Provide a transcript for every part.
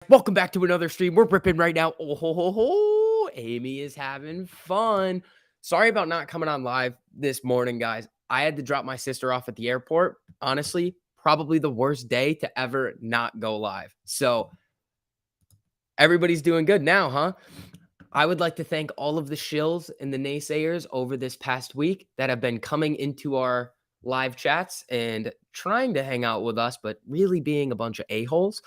Welcome back to another stream. We're ripping right now. Oh, ho, ho, ho. Amy is having fun. Sorry about not coming on live this morning, guys. I had to drop my sister off at the airport. Honestly, probably the worst day to ever not go live. So everybody's doing good now, huh? I would like to thank all of the shills and the naysayers over this past week that have been coming into our live chats and trying to hang out with us, but really being a bunch of a-holes.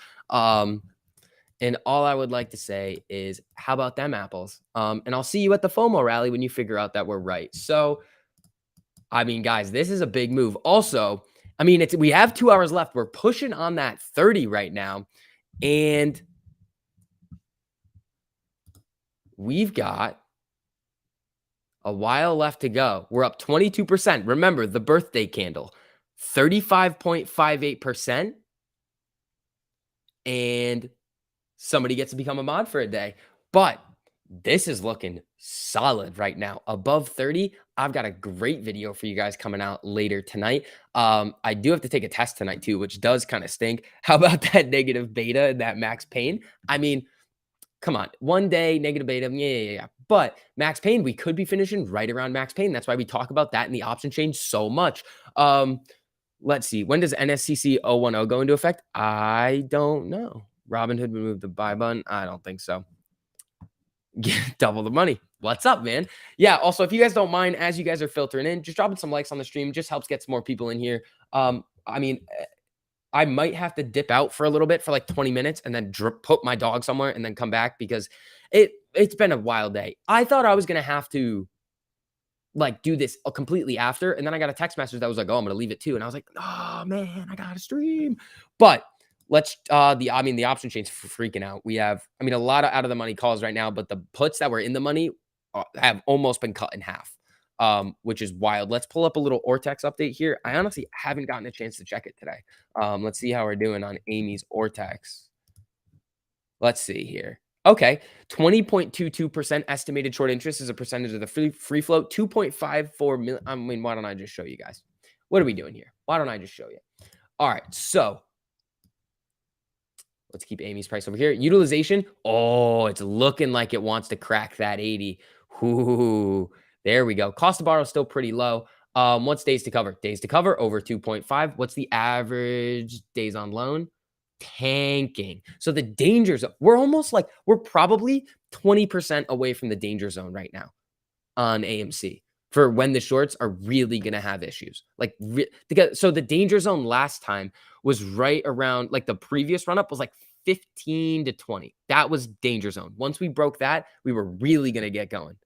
And all I would like to say is, how about them apples? And I'll see you at the FOMO rally when you figure out that we're right. So, I mean, guys, this is a big move. Also, I mean, we have 2 hours left. We're pushing on that 30 right now. And we've got a while left to go. We're up 22%. Remember, the birthday candle, 35.58%. And somebody gets to become a mod for a day. But this is looking solid right now. Above 30, I've got a great video for you guys coming out later tonight. I do have to take a test tonight too, which does kind of stink. How about that negative beta and that max pain? I mean, come on. One day, negative beta, yeah. But max pain, we could be finishing right around max pain. That's why we talk about that in the option change so much. Let's see. When does NSCC 010 go into effect? I don't know. Robinhood removed the buy button. I don't think so. Double the money. What's up, man? Yeah. Also, if you guys don't mind, as you guys are filtering in, just dropping some likes on the stream just helps get some more people in here. I mean, I might have to dip out for a little bit for like 20 minutes and then put my dog somewhere and then come back because it's been a wild day. I thought I was gonna have to like do this completely after, and then I got a text message that was like, "Oh, I'm gonna leave it too," and I was like, "Oh man, I gotta stream." But let's the option chain's freaking out. We have, a lot of out of the money calls right now, but the puts that were in the money have almost been cut in half, which is wild. Let's pull up a little Ortex update here. I honestly haven't gotten a chance to check it today. Let's see how we're doing on Amy's Ortex. Let's see here. Okay, 20.22% estimated short interest as a percentage of the free float, 2.54 million. I mean, why don't I just show you guys? What are we doing here? Why don't I just show you? All right, so let's keep Amy's price over here. Utilization. Oh, it's looking like it wants to crack that 80. Ooh, there we go. Cost to borrow is still pretty low. What's days to cover? Days to cover over 2.5. What's the average days on loan? Tanking. So the danger zone, we're probably 20% away from the danger zone right now on AMC for when the shorts are really going to have issues. So the danger zone last time was right around, like the previous run up was like 15 to 20. That was danger zone. Once we broke that, we were really going to get going.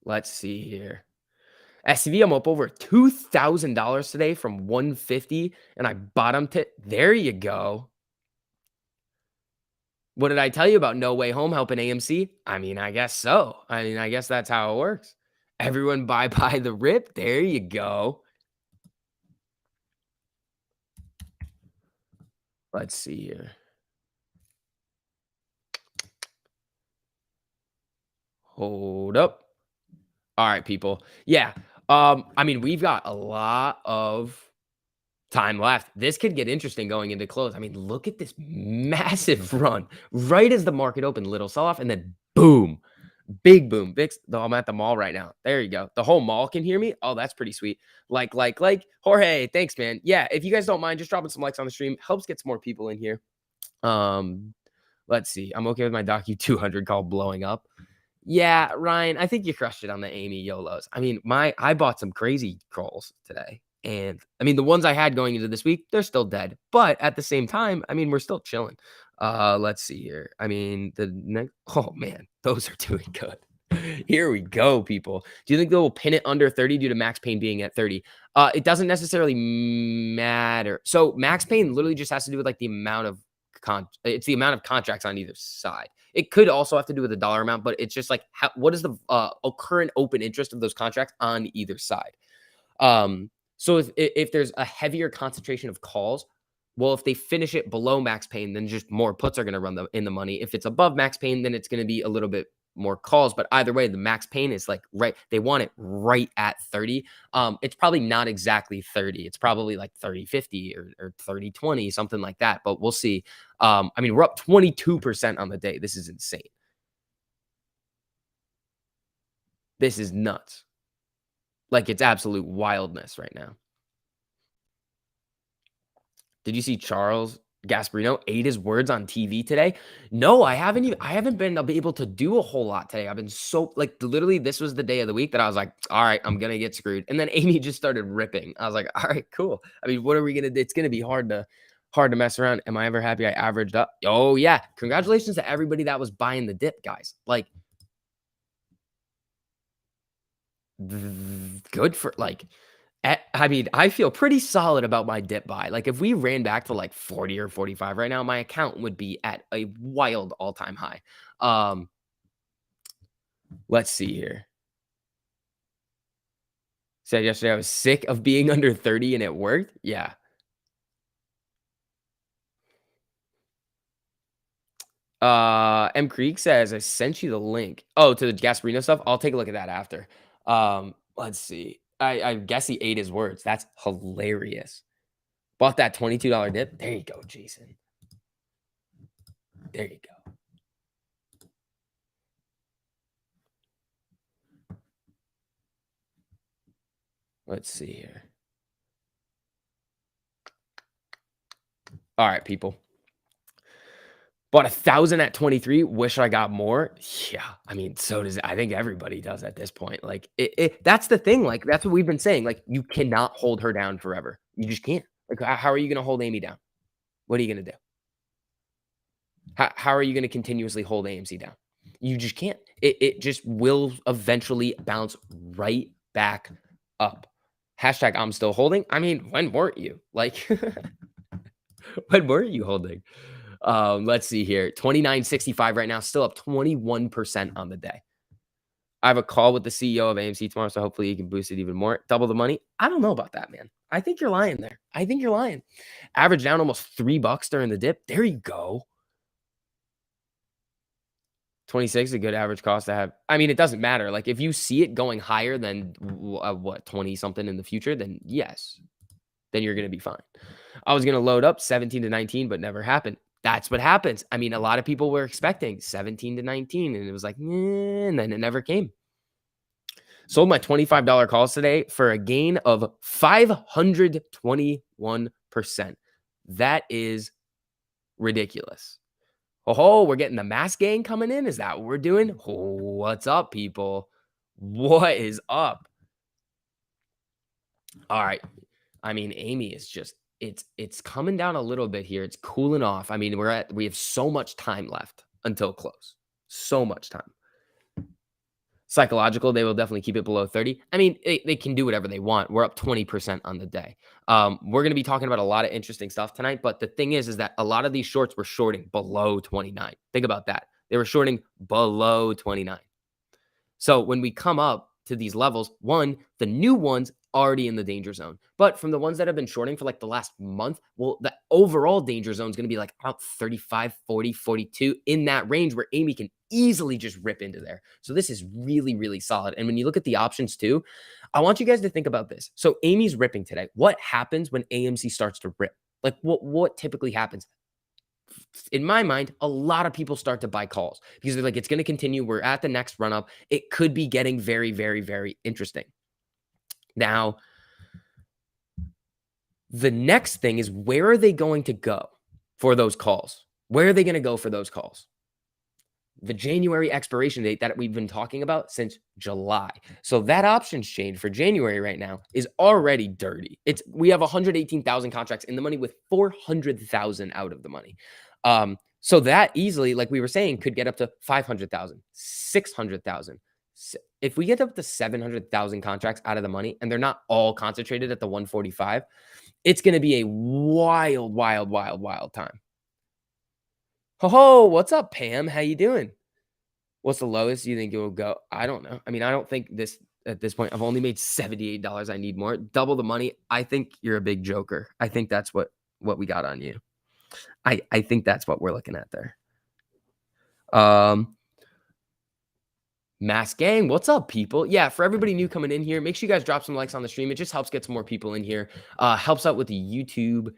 Let's see here. SCV, I'm up over $2,000 today from 150, and I bottomed it. There you go. What did I tell you about No Way Home helping AMC? I mean, I guess so. I guess that's how it works. Everyone buy the rip. There you go. Let's see here. Hold up. All right, people. Yeah. We've got a lot of time left. This could get interesting going into close. I mean, look at this massive run right as the market opened, little sell off, and then boom, big boom. I'm at the mall right now. There you go. The whole mall can hear me. Oh, that's pretty sweet. Like, Jorge, thanks, man. Yeah, if you guys don't mind, just dropping some likes on the stream helps get some more people in here. Let's see. I'm okay with my Docu 200 call blowing up. Yeah, Ryan, I think you crushed it on the Amy YOLOs. I mean, I bought some crazy calls today. And the ones I had going into this week, they're still dead. But at the same time, we're still chilling. Let's see here. Oh man, those are doing good. Here we go, people. Do you think they will pin it under 30 due to max pain being at 30? It doesn't necessarily matter. So max pain literally just has to do with like the amount of it's the amount of contracts on either side. It could also have to do with the dollar amount, but it's just like what is the current open interest of those contracts on either side. So if there's a heavier concentration of calls, well, if they finish it below max pain, then just more puts are going to run in the money. If it's above max pain, then it's going to be a little bit more calls. But either way, the max pain is like right. They want it right at 30. It's probably not exactly 30. It's probably like 30-50 or 30-20, something like that. But we'll see. I mean, we're up 22% on the day. This is insane. This is nuts. Like it's absolute wildness right now. Did you see Charles Gasparino ate his words on TV today? No, I haven't been able to do a whole lot today. I've been so like literally this was the day of the week that I was like, all right, I'm gonna get screwed. And then Amy just started ripping. I was like, all right, cool. I mean, what are we gonna do? It's gonna be hard to mess around. Am I ever happy I averaged up? Oh yeah. Congratulations to everybody that was buying the dip, guys. Like good for like I mean, I feel pretty solid about my dip buy. Like, if we ran back to like 40 or 45 right now, my account would be at a wild all-time high. Um, let's see here. Said yesterday I was sick of being under 30 and it worked. Yeah. M Creek says I sent you the link. Oh, to the Gasparino stuff. I'll take a look at that after. Let's see. I guess he ate his words. That's hilarious. Bought that $22 dip. There you go, Jason. There you go. Let's see here. All right, people. Bought 1,000 at 23. Wish I got more. Yeah, I mean, so does I think everybody does at this point. Like, that's the thing. Like, that's what we've been saying. Like, you cannot hold her down forever. You just can't. Like, how are you going to hold Amy down? What are you going to do? How are you going to continuously hold AMC down? You just can't. It just will eventually bounce right back up. Hashtag I'm still holding. I mean, when weren't you? Like, when were you holding? Let's see here. 29.65 right now, still up 21% on the day. I have a call with the CEO of AMC tomorrow, so hopefully he can boost it even more. Double the money. I don't know about that, man. I think you're lying there. I think you're lying. Average down almost $3 during the dip. There you go. 26 is a good average cost to have. I mean, it doesn't matter. Like if you see it going higher than what 20 something in the future, then yes, then you're going to be fine. I was going to load up 17 to 19, but never happened. That's what happens. I mean, a lot of people were expecting 17 to 19, and it was like, and then it never came. Sold my $25 calls today for a gain of 521%. That is ridiculous. Oh, we're getting the mass gain coming in. Is that what we're doing? Oh, what's up, people? What is up? All right. I mean, Amy is just it's coming down a little bit here. It's cooling off. I mean, we have so much time left until close. So much time. Psychological, they will definitely keep it below 30. I mean, they can do whatever they want. We're up 20% on the day. We're going to be talking about a lot of interesting stuff tonight. But the thing is that a lot of these shorts were shorting below 29. Think about that. They were shorting below 29. So when we come up to these levels, one, the new ones already in the danger zone. But from the ones that have been shorting for like the last month, well, the overall danger zone is going to be like about 35, 40, 42 in that range where Amy can easily just rip into there. So this is really, really solid. And when you look at the options too, I want you guys to think about this. So Amy's ripping today. What happens when AMC starts to rip? Like what typically happens? In my mind, a lot of people start to buy calls because they're like, it's going to continue. We're at the next run up. It could be getting very, very, very interesting. Now, the next thing is where are they going to go for those calls? Where are they going to go for those calls? The January expiration date that we've been talking about since July. So that options change for January right now is already dirty. We have 118,000 contracts in the money with 400,000 out of the money. So that easily, like we were saying, could get up to 500,000, 600,000. If we get up to 700,000 contracts out of the money and they're not all concentrated at the 145, it's going to be a wild, wild, wild, wild time. Ho, what's up, Pam? How you doing? What's the lowest you think it will go? I don't know. I mean, I don't think this at this point. I've only made $78. I need more. Double the money. I think you're a big joker. I think that's what we got on you. I think that's what we're looking at there. Mass Gang, what's up, people? Yeah, for everybody new coming in here, make sure you guys drop some likes on the stream. It just helps get some more people in here. Helps out with the YouTube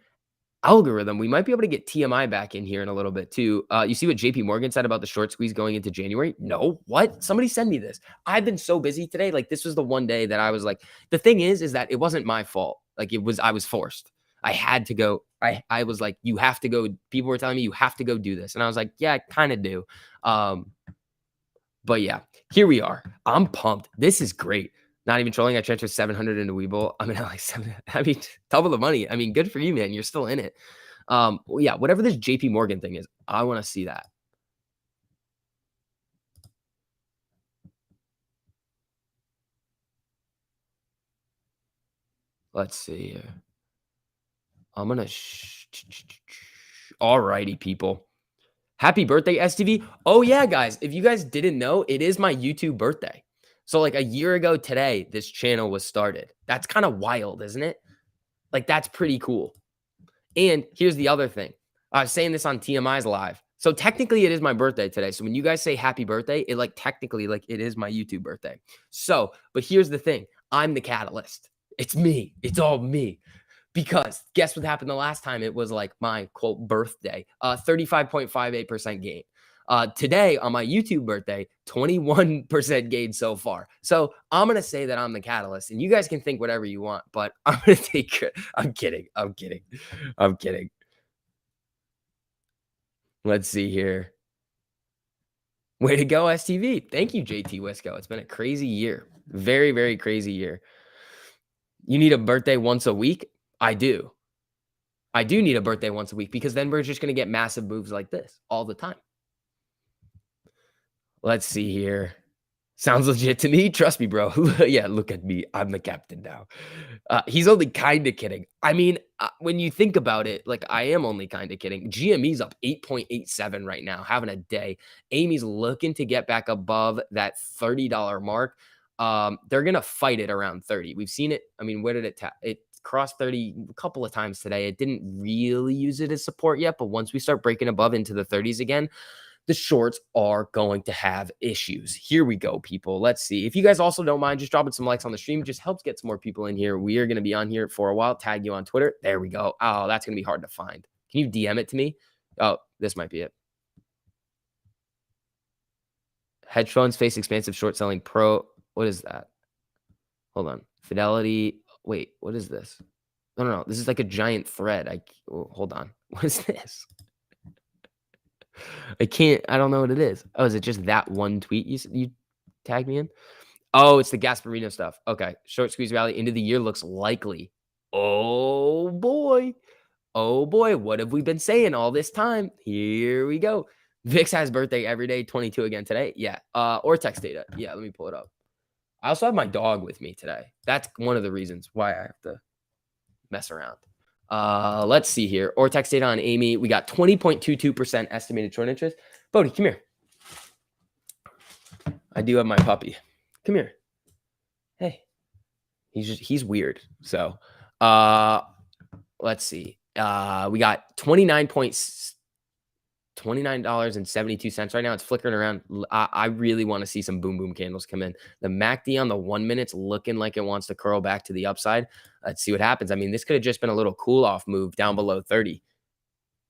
algorithm. We might be able to get TMI back in here in a little bit too. You see what JP Morgan said about the short squeeze going into January? No, what? Somebody send me this. I've been so busy today. Like this was the one day that I was like, the thing is that it wasn't my fault. Like I was forced. I had to go. I was like, you have to go. People were telling me you have to go do this. And I was like, yeah, I kind of do. But yeah, here we are. I'm pumped. This is great. Not even trolling. I transferred 700 into Webull. I mean, like I mean, double the money. I mean, good for you, man. You're still in it. Well, yeah, whatever this JP Morgan thing is, I want to see that. Let's see here. I'm gonna. Alrighty, people. Happy birthday, STV. Oh yeah, guys. If you guys didn't know, it is my YouTube birthday. So like a year ago today, this channel was started. That's kind of wild, isn't it? Like that's pretty cool. And here's the other thing. I was saying this on TMI's live. So technically it is my birthday today. So when you guys say happy birthday, it like technically like it is my YouTube birthday. So, but here's the thing. I'm the catalyst. It's me. It's all me. Because guess what happened the last time? It was like my quote birthday, 35.58% gain. Today on my YouTube birthday, 21% gain so far. So I'm gonna say that I'm the catalyst, and you guys can think whatever you want, but I'm gonna take it. I'm kidding. I'm kidding. I'm kidding. Let's see here. Way to go, STV. Thank you, JT Wisco. It's been a crazy year. Very, very crazy year. You need a birthday once a week? I do. I do need a birthday once a week because then we're just going to get massive moves like this all the time. Let's see here. Sounds legit to me. Trust me, bro. Yeah, look at me. I'm the captain now. He's only kind of kidding. I mean, when you think about it, like I am only kind of kidding. GME's up 8.87 right now, having a day. Amy's looking to get back above that $30 mark. They're going to fight it around 30. We've seen it. I mean, where did it it crossed 30 a couple of times today. It didn't really use it as support yet, but once we start breaking above into the 30s again, the shorts are going to have issues. Here we go, people. Let's see. If you guys also don't mind just dropping some likes on the stream, just helps get some more people in here. We are going to be on here for a while. Tag you on Twitter. There we go. Oh, that's going to be hard to find. Can you DM it to me? Oh, this might be it. Hedge funds face expansive short selling pro. What is that? Hold on. Fidelity. Wait, what is this? No. This is like a giant thread. Hold on. What is this? I don't know what it is. Oh, is it just that one tweet you tagged me in? Oh, it's the Gasparino stuff. Okay. Short squeeze rally into the year looks likely. Oh boy. Oh boy. What have we been saying all this time? Here we go. Vix has birthday every day, 22 again today. Yeah. Ortex data. Yeah, let me pull it up. I also have my dog with me today. That's one of the reasons why I have to mess around. Let's see here. Ortex data on Amy. We got 20.22% estimated short interest. Bodie, come here. I do have my puppy. Come here. Hey. He's weird. So let's see. We got $29.72 right now. It's flickering around. I really want to see some boom boom candles come in. The MACD on the 1 minute's looking like it wants to curl back to the upside. Let's see what happens. I mean, this could have just been a little cool off move down below 30.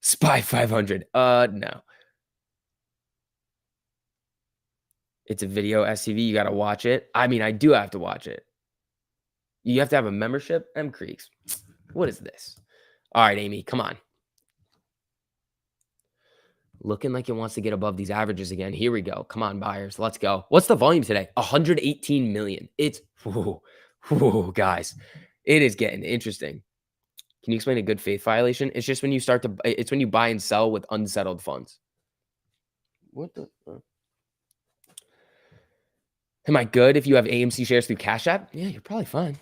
SPY 500. No. It's a video SCV. You got to watch it. I mean, I do have to watch it. You have to have a membership. M Creeks. What is this? All right, Amy, come on. Looking like it wants to get above these averages again. Here we go. Come on, buyers. Let's go. What's the volume today? 118 million. It's, guys, it is getting interesting. Can you explain a good faith violation? It's just when you it's when you buy and sell with unsettled funds. What the? Am I good if you have AMC shares through Cash App? Yeah, you're probably fine.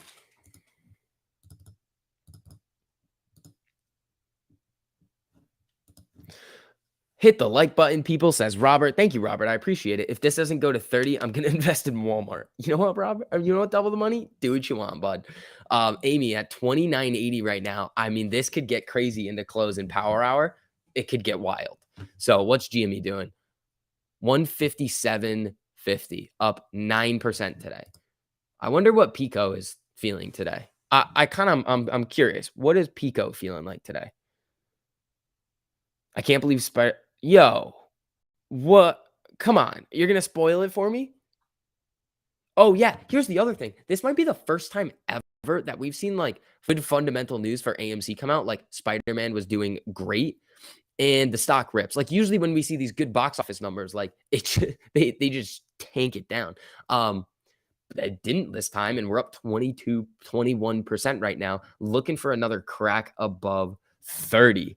Hit the like button, people, says Robert. Thank you, Robert. I appreciate it. If this doesn't go to 30, I'm going to invest in Walmart. You know what, Robert? You know what? Double the money? Do what you want, bud. Amy at 29.80 right now. I mean, this could get crazy in the close in power hour. It could get wild. So what's GME doing? 157.50. 50, up 9% today. I wonder what Pico is feeling today. I kind of I'm curious. What is Pico feeling like today? I can't believe Yo, what? Come on, you're gonna spoil it for me? Oh yeah, here's the other thing. This might be the first time ever that we've seen like good fundamental news for AMC come out. Like Spider-Man was doing great, and the stock rips. Like usually when we see these good box office numbers, like they just tank it down. But it didn't this time, and we're up 21% right now, looking for another crack above 30.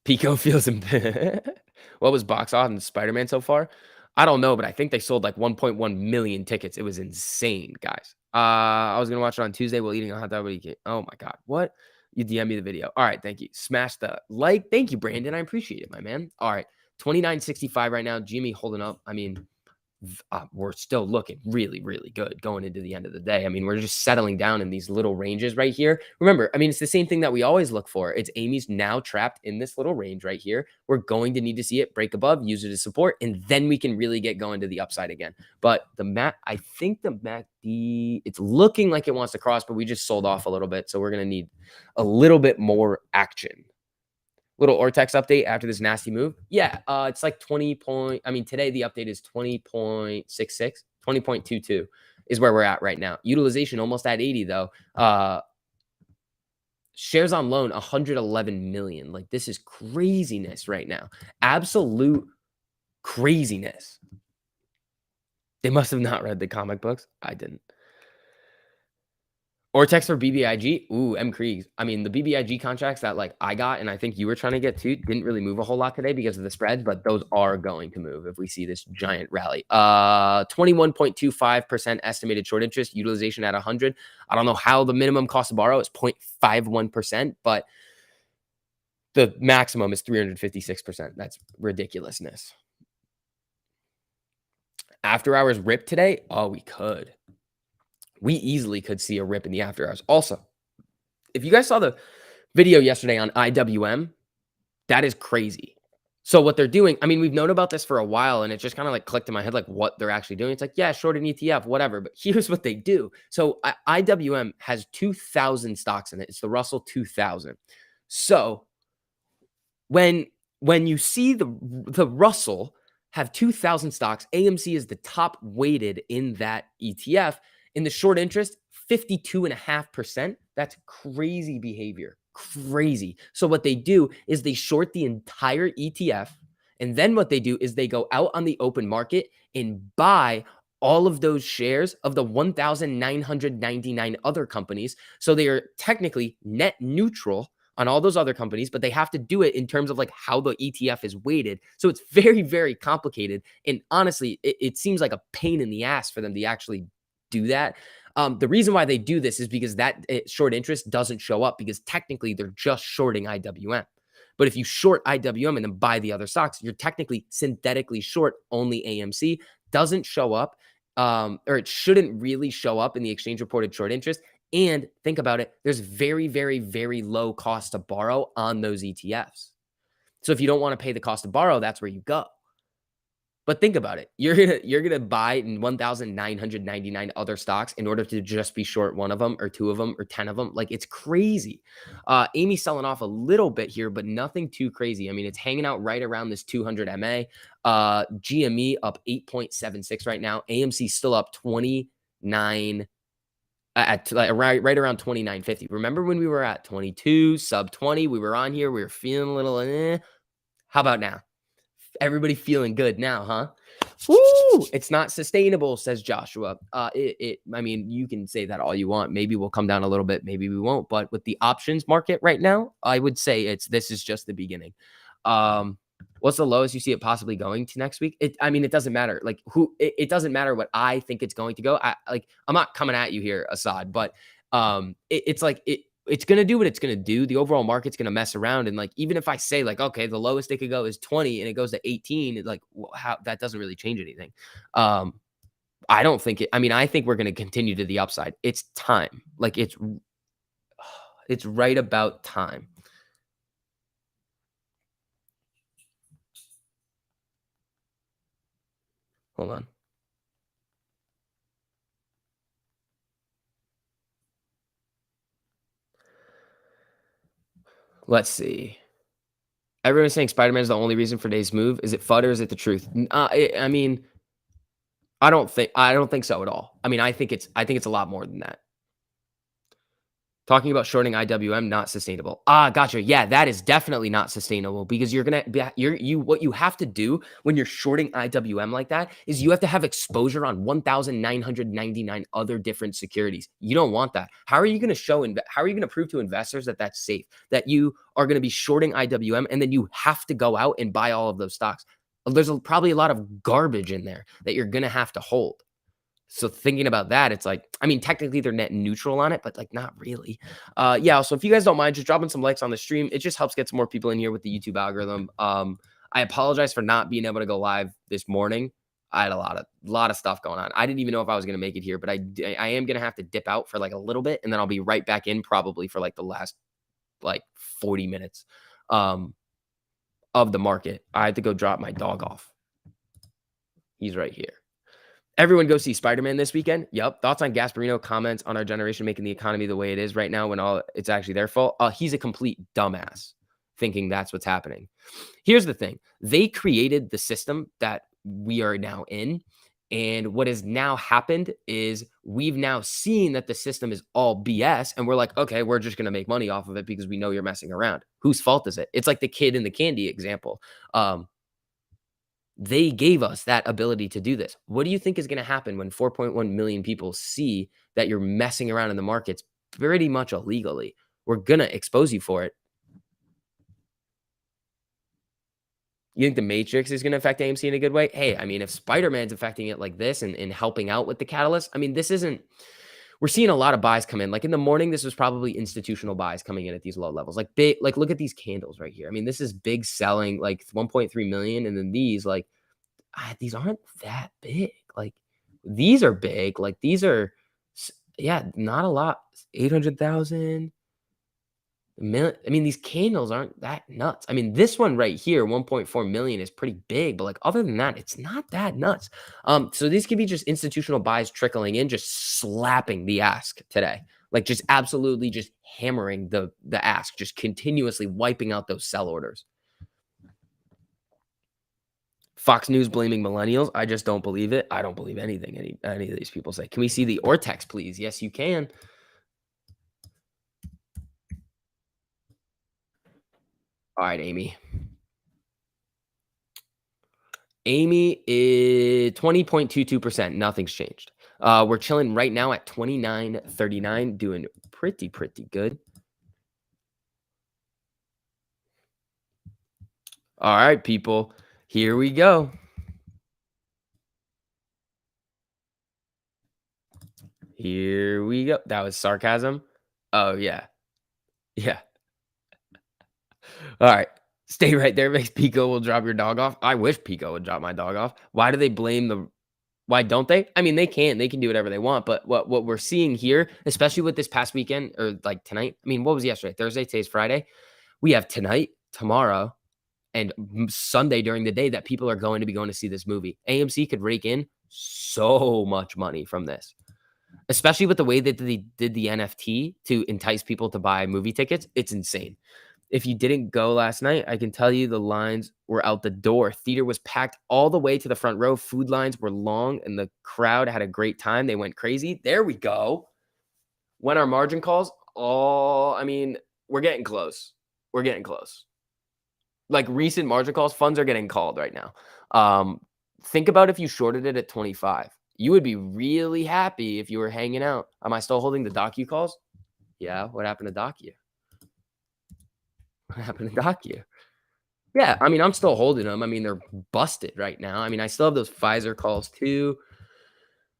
Pico feels what was box office in Spider-Man so far? I don't know, but I think they sold like 1.1 million tickets. It was insane, guys. I was gonna watch it on Tuesday while eating a hot dog. Oh my god, what? You DM me the video. All right, thank you. Smash the like. Thank you, Brandon. I appreciate it, my man. All right, 29.65 right now. Jimmy holding up. I mean, we're still looking really, really good going into the end of the day. I mean, we're just settling down in these little ranges right here. Remember, I mean, it's the same thing that we always look for. It's Amy's now trapped in this little range right here. We're going to need to see it break above, use it as support, and then we can really get going to the upside again. But I think the MACD, it's looking like it wants to cross, but we just sold off a little bit. So we're going to need a little bit more action. Little Ortex update after this nasty move. Yeah, it's like 20 point. I mean, today the update is 20.66, 20.22 is where we're at right now. Utilization almost at 80 though. Shares on loan 111 million. Like this is craziness right now. Absolute craziness. They must have not read the comic books. I didn't. Ortex for BBIG. Ooh, M. Kriegs. I mean, the BBIG contracts that like I got and I think you were trying to get too didn't really move a whole lot today because of the spreads, but those are going to move if we see this giant rally. 21.25% estimated short interest, utilization at 100. I don't know how the minimum cost to borrow is 0.51%, but the maximum is 356%. That's ridiculousness. After hours rip today? Oh, we could. We easily could see a rip in the after hours. Also, if you guys saw the video yesterday on IWM, that is crazy. So what they're doing, I mean, we've known about this for a while, and it just kind of like clicked in my head, like what they're actually doing. It's like, yeah, short an ETF, whatever. But here's what they do. So IWM has 2,000 stocks in it. It's the Russell 2000. So when you see the Russell have 2,000 stocks, AMC is the top weighted in that ETF. In the short interest, 52.5%. That's crazy behavior. Crazy. So what they do is they short the entire ETF. And then what they do is they go out on the open market and buy all of those shares of the 1,999 other companies. So they are technically net neutral on all those other companies, but they have to do it in terms of like how the ETF is weighted. So it's very, very complicated. And honestly, it seems like a pain in the ass for them to actually do that. The reason why they do this is because that short interest doesn't show up because technically they're just shorting IWM. But if you short IWM and then buy the other stocks, you're technically synthetically short only AMC. Doesn't show up, or it shouldn't really show up in the exchange reported short interest. And think about it, there's very, very, very low cost to borrow on those ETFs. So if you don't want to pay the cost to borrow, that's where you go. But think about it. You're gonna buy 1,999 other stocks in order to just be short one of them or two of them or 10 of them. Like it's crazy. Amy's selling off a little bit here, but nothing too crazy. I mean, it's hanging out right around this 200 MA. GME up 8.76 right now. AMC still up 29 at like right around 29.50. Remember when we were at 22, sub 20? We were on here. We were feeling a little. How about now? Everybody feeling good now, huh? Woo! It's not sustainable, says Joshua. I mean, you can say that all you want. Maybe we'll come down a little bit, maybe we won't. But with the options market right now, I would say this is just the beginning. What's the lowest you see it possibly going to next week? I mean, it doesn't matter. Like it doesn't matter what I think it's going to go. I'm not coming at you here, Assad, but it's like it's gonna do what it's gonna do. The overall market's gonna mess around, and, like, even if I say, like, "Okay, the lowest it could go is 20 and it goes to 18," it's like, how that doesn't really change anything. Um, I don't think it I mean, I think we're gonna continue to the upside. It's time. Like, it's right about time. Hold on. Let's see. Everyone's saying Spider-Man is the only reason for today's move. Is it FUD or is it the truth? I mean, I don't think so at all. I mean, I think it's a lot more than that. Talking about shorting IWM, not sustainable. Ah, gotcha. Yeah, that is definitely not sustainable because you're gonna be what you have to do when you're shorting IWM like that is you have to have exposure on 1,999 other different securities. You don't want that. How are you gonna how are you gonna prove to investors that that's safe? That you are gonna be shorting IWM and then you have to go out and buy all of those stocks. There's probably a lot of garbage in there that you're gonna have to hold. So thinking about that, it's like, I mean, technically they're net neutral on it, but like not really. Yeah. So if you guys don't mind, just dropping some likes on the stream, it just helps get some more people in here with the YouTube algorithm. I apologize for not being able to go live this morning. I had a lot of stuff going on. I didn't even know if I was going to make it here, but I am going to have to dip out for like a little bit, and then I'll be right back in probably for like the last like 40 minutes um, of the market. I had to go drop my dog off. He's right here. Everyone go see Spider-Man this weekend. Yep. Thoughts on Gasparino comments on our generation making the economy the way it is right now when all it's actually their fault. He's a complete dumbass thinking that's what's happening. Here's the thing. They created the system that we are now in. And what has now happened is we've now seen that the system is all BS. And we're like, okay, we're just going to make money off of it because we know you're messing around. Whose fault is it? It's like the kid in the candy example. They gave us that ability to do this. What do you think is going to happen when 4.1 million people see that you're messing around in the markets pretty much illegally? We're going to expose you for it. You think the Matrix is going to affect AMC in a good way? Hey, I mean, if Spider-Man's affecting it like this and helping out with the catalyst, I mean, this isn't, we're seeing a lot of buys come in. Like in the morning, this was probably institutional buys coming in at these low levels. Like big, like look at these candles right here. I mean, this is big selling, like 1.3 million. And then these, like, these aren't that big. Like these are big. Like these are, yeah, not a lot. 800,000. I mean, these candles aren't that nuts. I mean, this one right here, 1.4 million is pretty big, but like other than that, it's not that nuts. So these could be just institutional buys trickling in, just slapping the ask today. Like just absolutely just hammering the ask, just continuously wiping out those sell orders. Fox News blaming millennials. I just don't believe it. I don't believe anything any of these people say. Can we see the Ortex, please? Yes, you can. All right, Amy. Amy is 20.22%. Nothing's changed. We're chilling right now at 29.39, doing pretty good. All right, people. Here we go. Here we go. That was sarcasm. Oh, yeah. Yeah. All right. Stay right there. Makes Pico will drop your dog off. I wish Pico would drop my dog off. Why do they blame why don't they? I mean, they can. They can do whatever they want. But what we're seeing here, especially with this past weekend or like tonight, I mean, what was yesterday? Thursday, today's Friday. We have tonight, tomorrow, and Sunday during the day that people are going to be going to see this movie. AMC could rake in so much money from this, especially with the way that they did the NFT to entice people to buy movie tickets. It's insane. If you didn't go last night, I can tell you the lines were out the door. Theater was packed all the way to the front row. Food lines were long, and the crowd had a great time. They went crazy. There we go. When our margin calls, I mean, we're getting close. We're getting close. Like recent margin calls, funds are getting called right now. Think about if you shorted it at 25. You would be really happy if you were hanging out. Am I still holding the docu calls? Yeah. What happened to docu? What happened to docu? Yeah, I mean, I'm still holding them. I mean, they're busted right now. I mean, I still have those Pfizer calls too.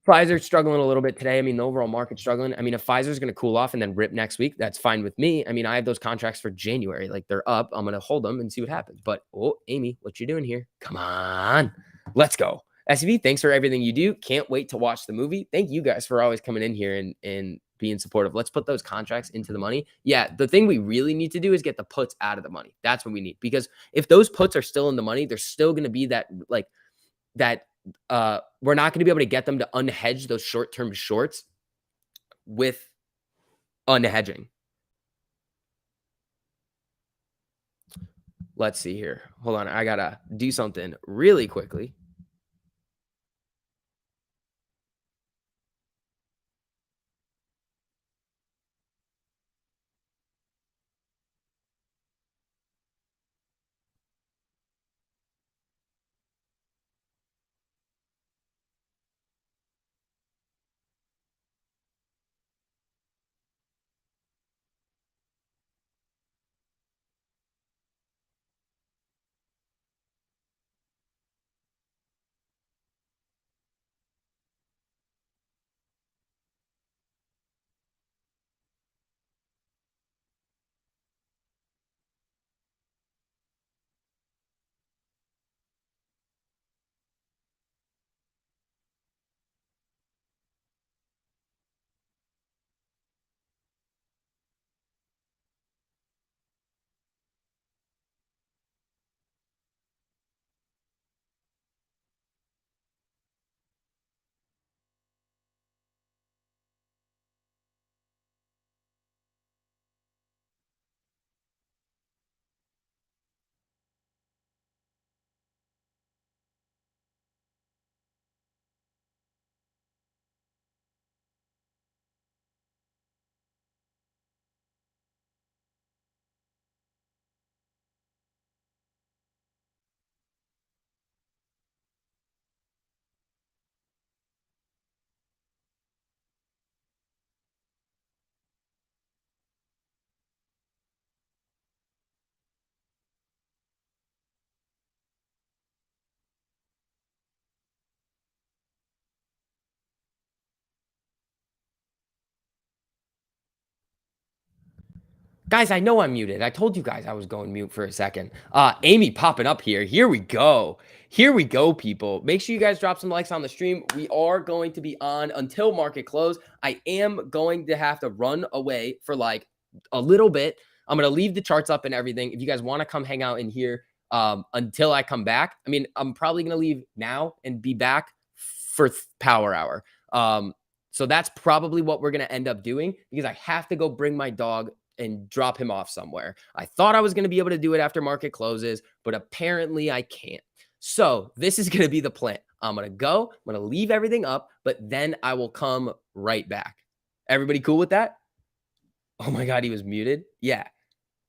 Pfizer's struggling a little bit today. I mean, the overall market's struggling. I mean, if Pfizer's gonna cool off and then rip next week, that's fine with me. I mean, I have those contracts for January. Like, they're up. I'm gonna hold them and see what happens. But, oh, Amy, what you doing here? Come on. Let's go. SUV, thanks for everything you do. Can't wait to watch the movie. Thank you guys for always coming in here and being supportive. Let's put those contracts into the money. Yeah, the thing we really need to do is get the puts out of the money. That's what we need. Because if those puts are still in the money, there's still gonna be that, like, that we're not going to be able to get them to unhedge those short-term shorts with unhedging. Let's see here. Hold on. I got to do something really quickly. Guys, I know I'm muted. I told you guys I was going mute for a second. Amy popping up here. Here we go. Here we go, people. Make sure you guys drop some likes on the stream. We are going to be on until market close. I am going to have to run away for like a little bit. I'm going to leave the charts up and everything. If you guys want to come hang out in here until I come back, I mean, I'm probably going to leave now and be back for power hour. So that's probably what we're going to end up doing because I have to go bring my dog and drop him off somewhere. I thought I was going to be able to do it after market closes, but apparently I can't. So this is going to be the plan. I'm going to go, I'm going to leave everything up, but then I will come right back. Everybody cool with that? Oh my God, he was muted. Yeah.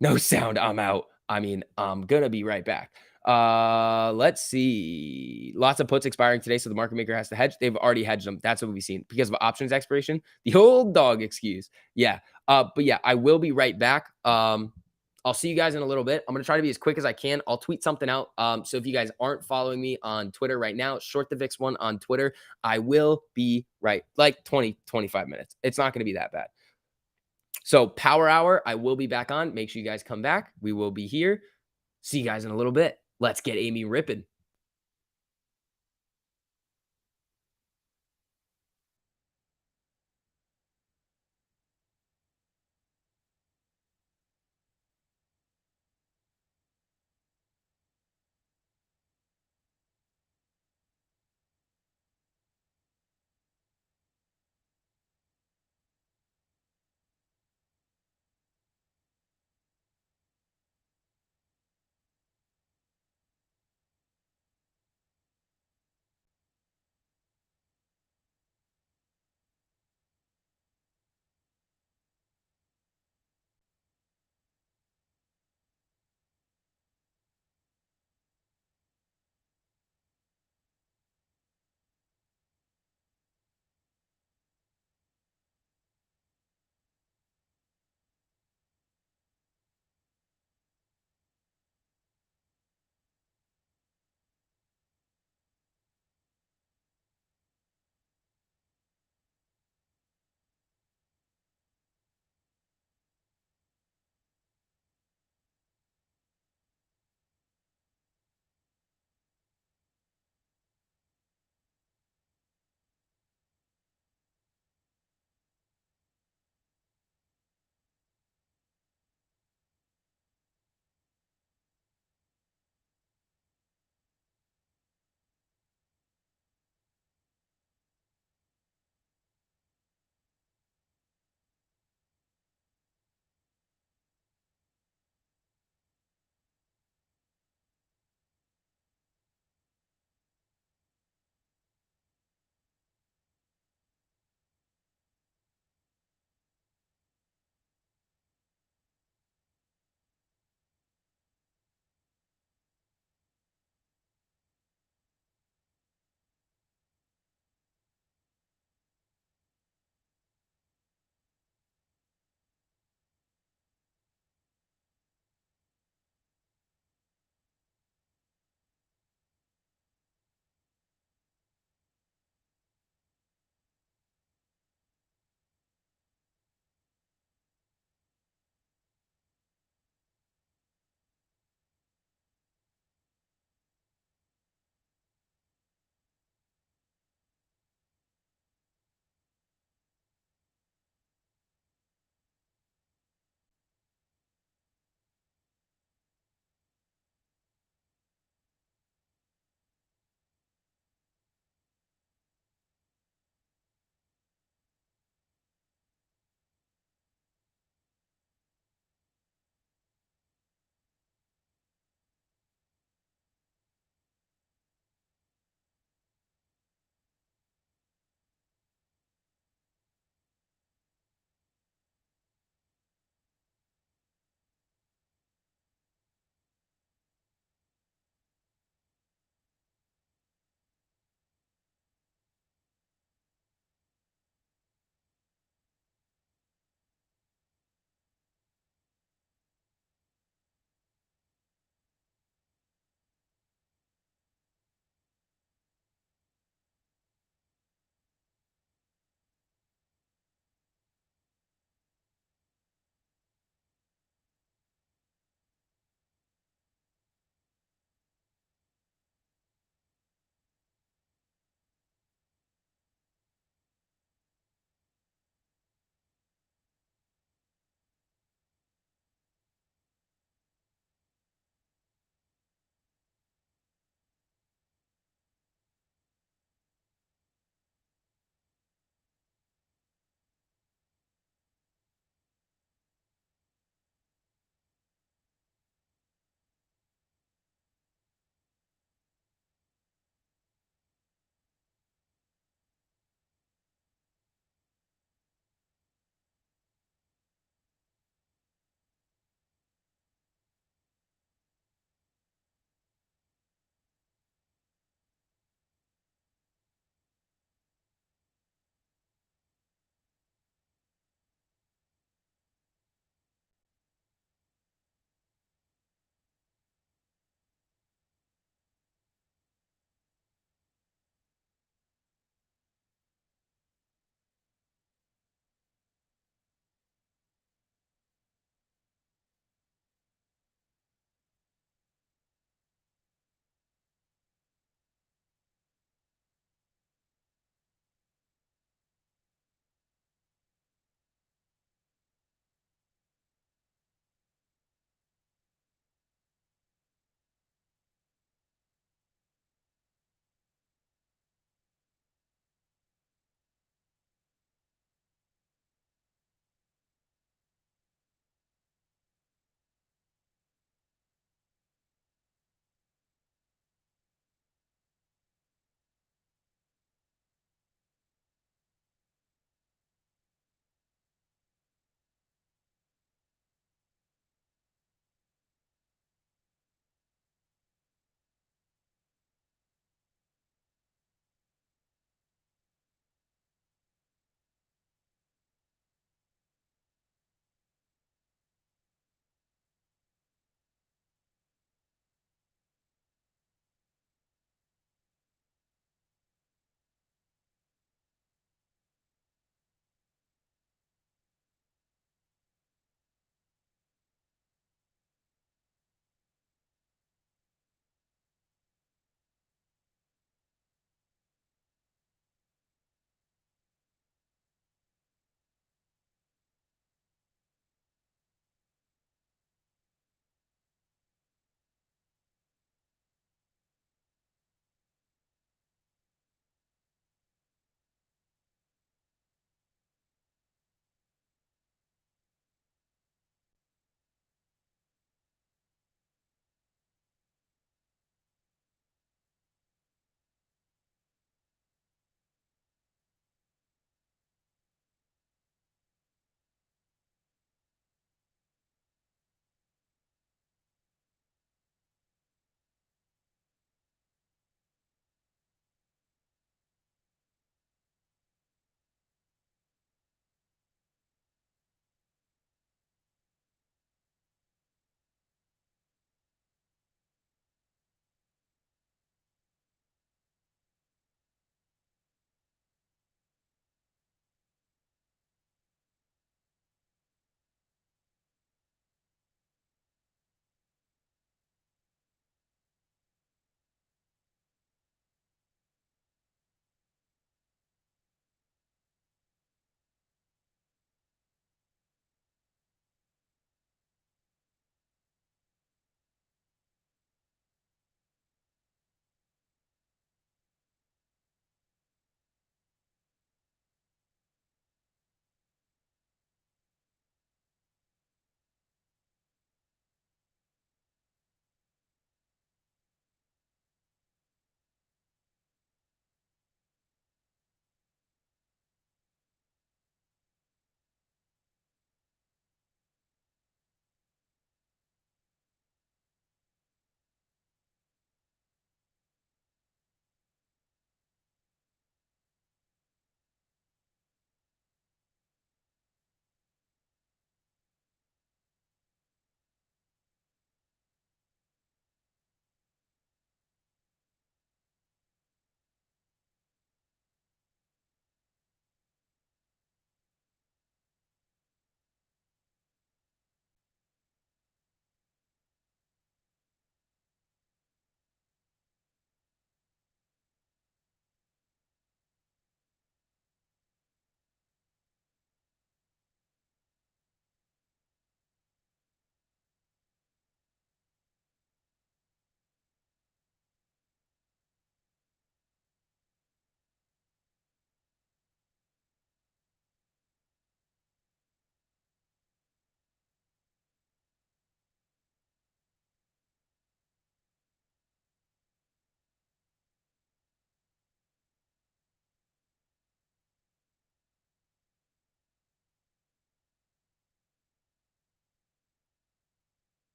No sound. I'm out. I mean, I'm gonna be right back. Let's see. Lots of puts expiring today, so the market maker has to hedge. They've already hedged them. That's what we've seen because of options expiration. The old dog excuse. Yeah. But yeah, I will be right back. I'll see you guys in a little bit. I'm gonna try to be as quick as I can. I'll tweet something out. So if you guys aren't following me on Twitter right now, short the VIX one on Twitter. I will be right like 20, 25 minutes. It's not gonna be that bad. So power hour, I will be back on. Make sure you guys come back. We will be here. See you guys in a little bit. Let's get Amy ripping.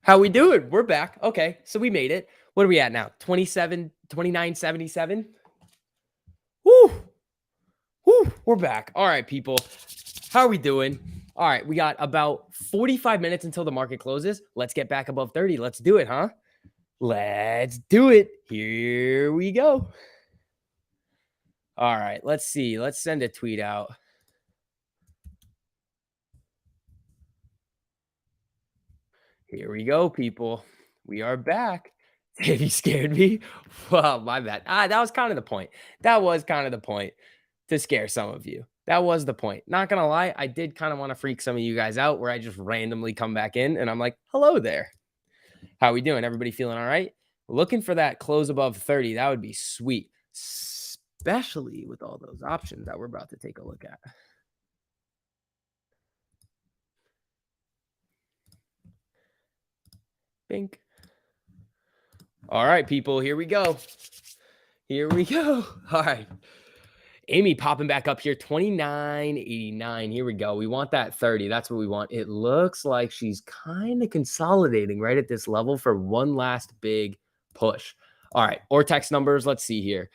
How we doing? We're back. Okay, so we made it. What are we at now? 27, 29.77. Woo! Woo! We're back. All right, people. How are we doing? All right, we got about 45 minutes until the market closes. Let's get back above 30. Let's do it, huh? Let's do it. Here we go. All right, let's see. Let's send a tweet out. Here we go, people. We are back. Have you scared me? Well, my bad. That was kind of the point. That was kind of the point to scare some of you. That was the point. Not gonna lie, I did kind of want to freak some of you guys out where I just randomly come back in and I'm like, hello there. How we doing? Everybody feeling all right? Looking for that close above 30. That would be sweet. Especially with all those options that we're about to take a look at. Bink. All right, people, here we go. Here we go. All right. Amy popping back up here, 29.89. Here we go. We want that 30. That's what we want. It looks like she's kind of consolidating right at this level for one last big push. All right. Ortex numbers. Let's see here.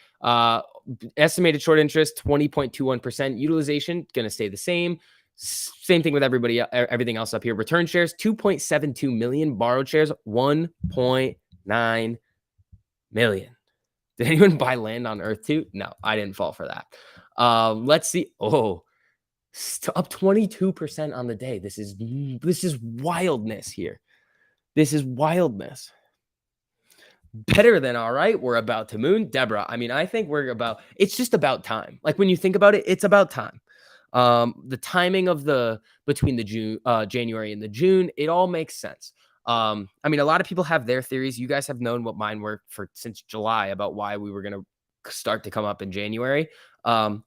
Estimated short interest, 20.21%. Utilization, going to stay the same. Same thing with everything else up here. Return shares, 2.72 million. Borrowed shares, 1.9 million. Did anyone buy land on Earth too? No, I didn't fall for that. Let's see. Oh, up 22% on the day. This is wildness here. This is wildness. Better than all right. We're about to moon. Deborah, I mean, I think it's just about time. Like when you think about it, it's about time. The timing of between the January and the June, it all makes sense. I mean, a lot of people have their theories. You guys have known what mine were since July about why we were going to start to come up in January. I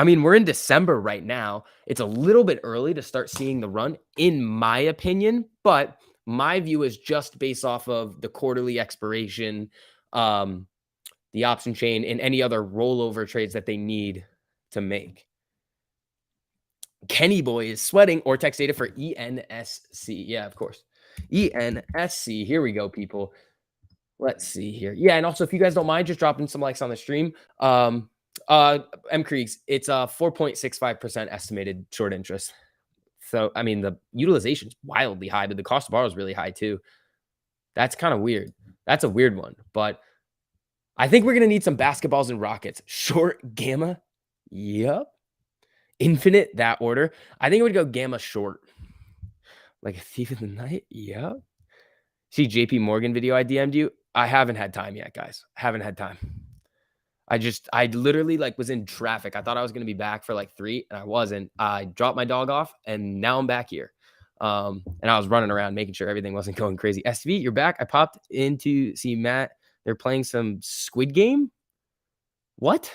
mean, we're in December right now. It's a little bit early to start seeing the run, in my opinion, but my view is just based off of the quarterly expiration, the option chain, and any other rollover trades that they need to make. Kenny Boy is sweating. Ortex data for ENSC. Yeah, of course. ENSC. Here we go, people. Let's see here. Yeah, and also if you guys don't mind, just dropping some likes on the stream. M Kriegs, it's 4.65% estimated short interest. So I mean the utilization is wildly high, but the cost to borrow is really high too. That's kind of weird. That's a weird one, but I think we're gonna need some basketballs and rockets. Short gamma. Yep. Infinite, that order. I think it would go gamma short. Like a thief in the night. Yep. See JP Morgan video I DM'd you. I haven't had time yet, guys. I haven't had time. I literally like was in traffic. I thought I was going to be back for like 3 and I wasn't. I dropped my dog off and now I'm back here. And I was running around making sure everything wasn't going crazy. SV, you're back. I popped in to see Matt. They're playing some Squid Game. What?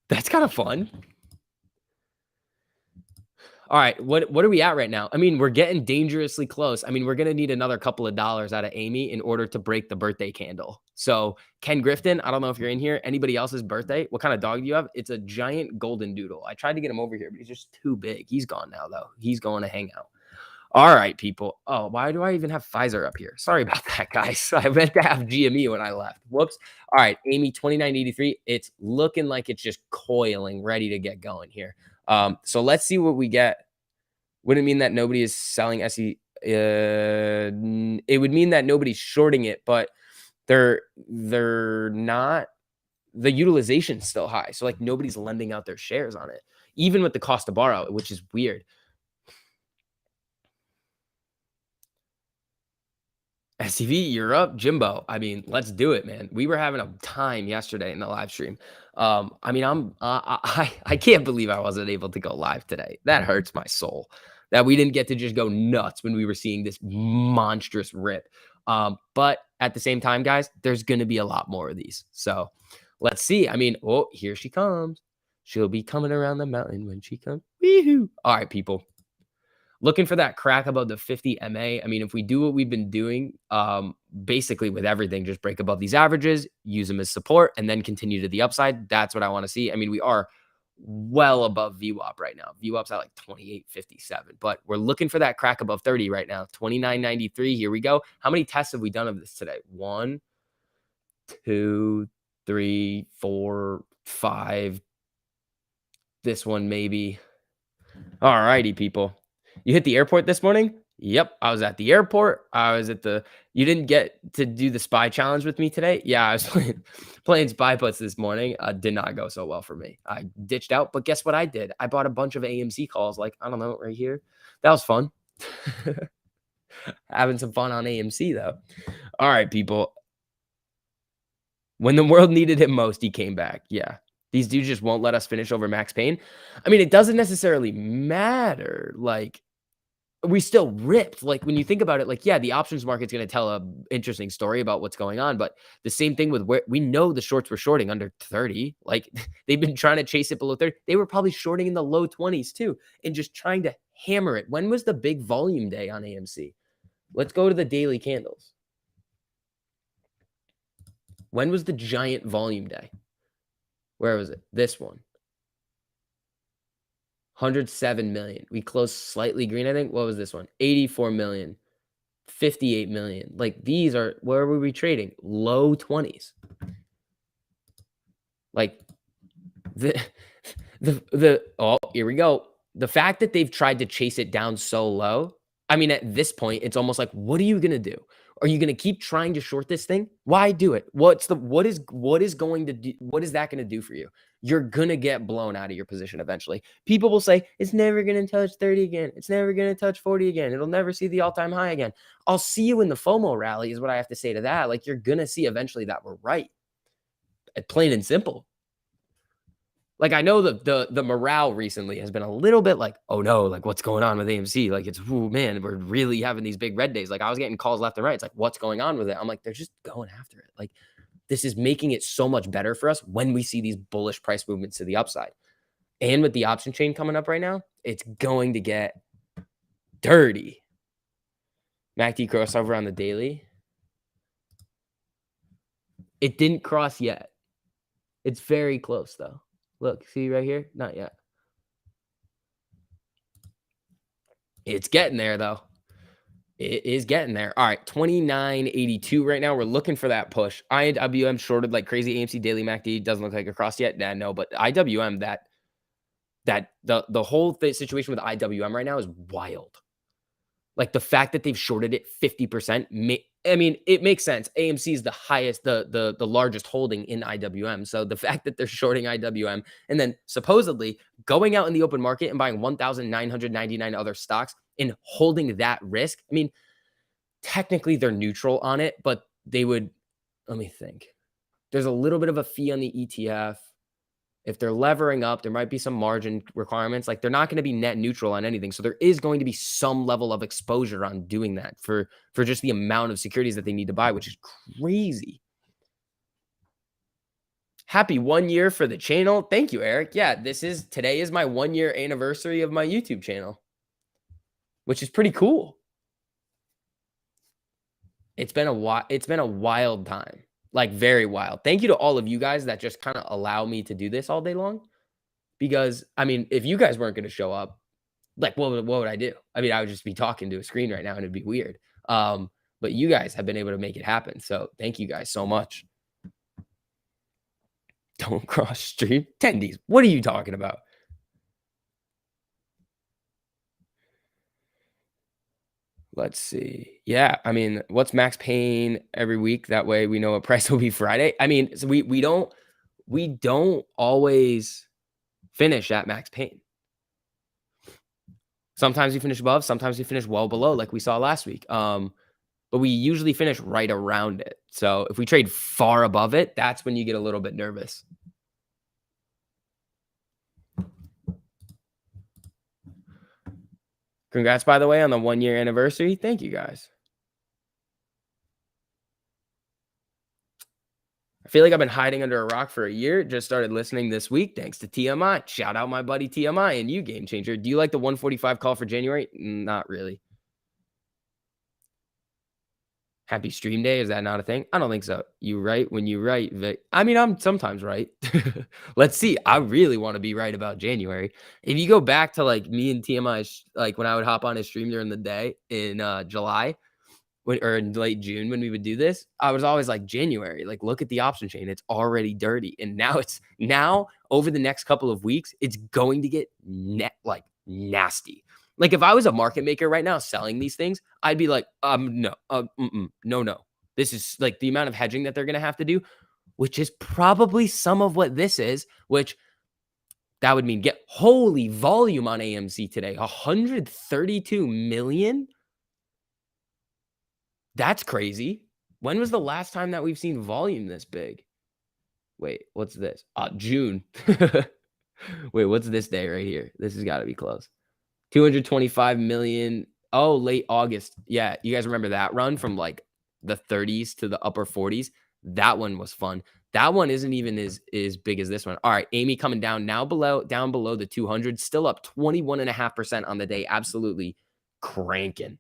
That's kind of fun. All right, what are we at right now? I mean, we're getting dangerously close. I mean, we're going to need another couple of dollars out of Amy in order to break the birthday candle. So Ken Grifton, I don't know if you're in here. Anybody else's birthday? What kind of dog do you have? It's a giant golden doodle. I tried to get him over here, but he's just too big. He's gone now, though. He's going to hang out. All right, people. Oh, why do I even have Pfizer up here? Sorry about that, guys. I meant to have GME when I left. Whoops. All right, Amy, 29.83. It's looking like it's just coiling, ready to get going here. So let's see what we get. Would it mean that nobody is selling SE? It would mean that nobody's shorting it, but they're not. The utilization's still high, so like nobody's lending out their shares on it, even with the cost to borrow, which is weird. SCV, you're up, Jimbo. I mean, let's do it, man. We were having a time yesterday in the live stream. I mean, I can't believe I wasn't able to go live today. That hurts my soul that we didn't get to just go nuts when we were seeing this monstrous rip. But at the same time, guys, there's going to be a lot more of these. So let's see. I mean, oh, here she comes. She'll be coming around the mountain when she comes. Wee-hoo. All right, people. Looking for that crack above the 50 MA. I mean, if we do what we've been doing, basically with everything, just break above these averages, use them as support, and then continue to the upside. That's what I want to see. I mean, we are well above VWAP right now. VWAP's at like 28.57, but we're looking for that crack above 30 right now. 29.93. Here we go. How many tests have we done of this today? 1, 2, 3, 4, 5. This one maybe. All righty, people. You hit the airport this morning? Yep, I was at the airport. I was at the You didn't get to do the spy challenge with me today? Yeah, I was playing spy puts this morning. Did not go so well for me. I ditched out, but guess what I did? I bought a bunch of AMC calls, like, I don't know, right here. That was fun. Having some fun on AMC, though. All right, people. When the world needed him most, he came back. Yeah. These dudes just won't let us finish over Max Payne. I mean, it doesn't necessarily matter. Like, we still ripped. Like, when you think about it, like, yeah, the options market's going to tell a interesting story about what's going on, but the same thing with where we know the shorts were shorting under 30. Like, they've been trying to chase it below 30. They were probably shorting in the low 20s too, and just trying to hammer it. When was the big volume day on AMC? Let's go to the daily candles. When was the giant volume day? Where was it? This one. 107 million. We closed slightly green, I think. What was this one? 84 million. 58 million. Like, these are, where were we trading? Low 20s. Like, oh, here we go. The fact that they've tried to chase it down so low, I mean, at this point, it's almost like, what are you going to do? Are you going to keep trying to short this thing? Why do it? What is that going to do for you? You're going to get blown out of your position eventually. People will say, it's never going to touch 30 again. It's never going to touch 40 again. It'll never see the all-time high again. I'll see you in the FOMO rally is what I have to say to that. Like, you're going to see eventually that we're right. Plain and simple. Like, I know the morale recently has been a little bit like, oh no, like, what's going on with AMC? Like, it's, oh man, we're really having these big red days. Like, I was getting calls left and right. It's like, what's going on with it? I'm like, they're just going after it. Like, this is making it so much better for us when we see these bullish price movements to the upside. And with the option chain coming up right now, it's going to get dirty. MACD crossover on the daily. It didn't cross yet. It's very close though. Look, see right here? Not yet. It's getting there, though. It is getting there. All right, 29.82 right now. We're looking for that push. IWM shorted like crazy. AMC daily MACD doesn't look like a cross yet. Nah, no, but IWM, the whole situation with IWM right now is wild. Like, the fact that they've shorted it 50%, I mean, it makes sense. AMC is the highest, the largest holding in IWM. So the fact that they're shorting IWM and then supposedly going out in the open market and buying 1,999 other stocks and holding that risk. I mean, technically they're neutral on it, but they would, let me think. There's a little bit of a fee on the ETF. If they're levering up, there might be some margin requirements. Like, they're not going to be net neutral on anything. So there is going to be some level of exposure on doing that for just the amount of securities that they need to buy, which is crazy. Happy 1 year for the channel. Thank you, Eric. Yeah, today is my 1 year anniversary of my YouTube channel, which is pretty cool. It's been a wild time. Like, very wild. Thank you to all of you guys that just kind of allow me to do this all day long. Because, I mean, if you guys weren't going to show up, like, what would I do? I mean, I would just be talking to a screen right now and it'd be weird. But you guys have been able to make it happen. So thank you guys so much. Don't cross stream. Tendies. What are you talking about? Let's see. Yeah, I mean, what's Max Payne every week? That way we know what price will be Friday. I mean, so we don't always finish at Max Payne. Sometimes we finish above, sometimes we finish well below, like we saw last week. But we usually finish right around it. So if we trade far above it, that's when you get a little bit nervous. Congrats, by the way, on the 1 year anniversary. Thank you, guys. I feel like I've been hiding under a rock for a year. Just started listening this week, thanks to TMI. Shout out my buddy TMI and you, Game Changer. Do you like the 145 call for January? Not really. Happy stream day, is that not a thing? I don't think so. You right when you write, Vic. I mean, I'm sometimes right. Let's see. I really want to be right about January. If you go back to like me and TMI, like when I would hop on his stream during the day in July or in late June when we would do this, I was always like January. Like, look at the option chain; it's already dirty, and now over the next couple of weeks, it's going to get like nasty. Like if I was a market maker right now selling these things, I'd be like, no, no, no. This is like the amount of hedging that they're going to have to do, which is probably some of what this is, which that would mean get holy volume on AMC today. 132 million. That's crazy. When was the last time that we've seen volume this big? Wait, what's this? June. Wait, what's this day right here? This has got to be close. 225 million. Oh, late August. Yeah, you guys remember that run from like the 30s to the upper 40s? That one was fun. That one isn't even as big as this one. All right, Amy coming down now down below the 200, still up 21.5% on the day. Absolutely cranking.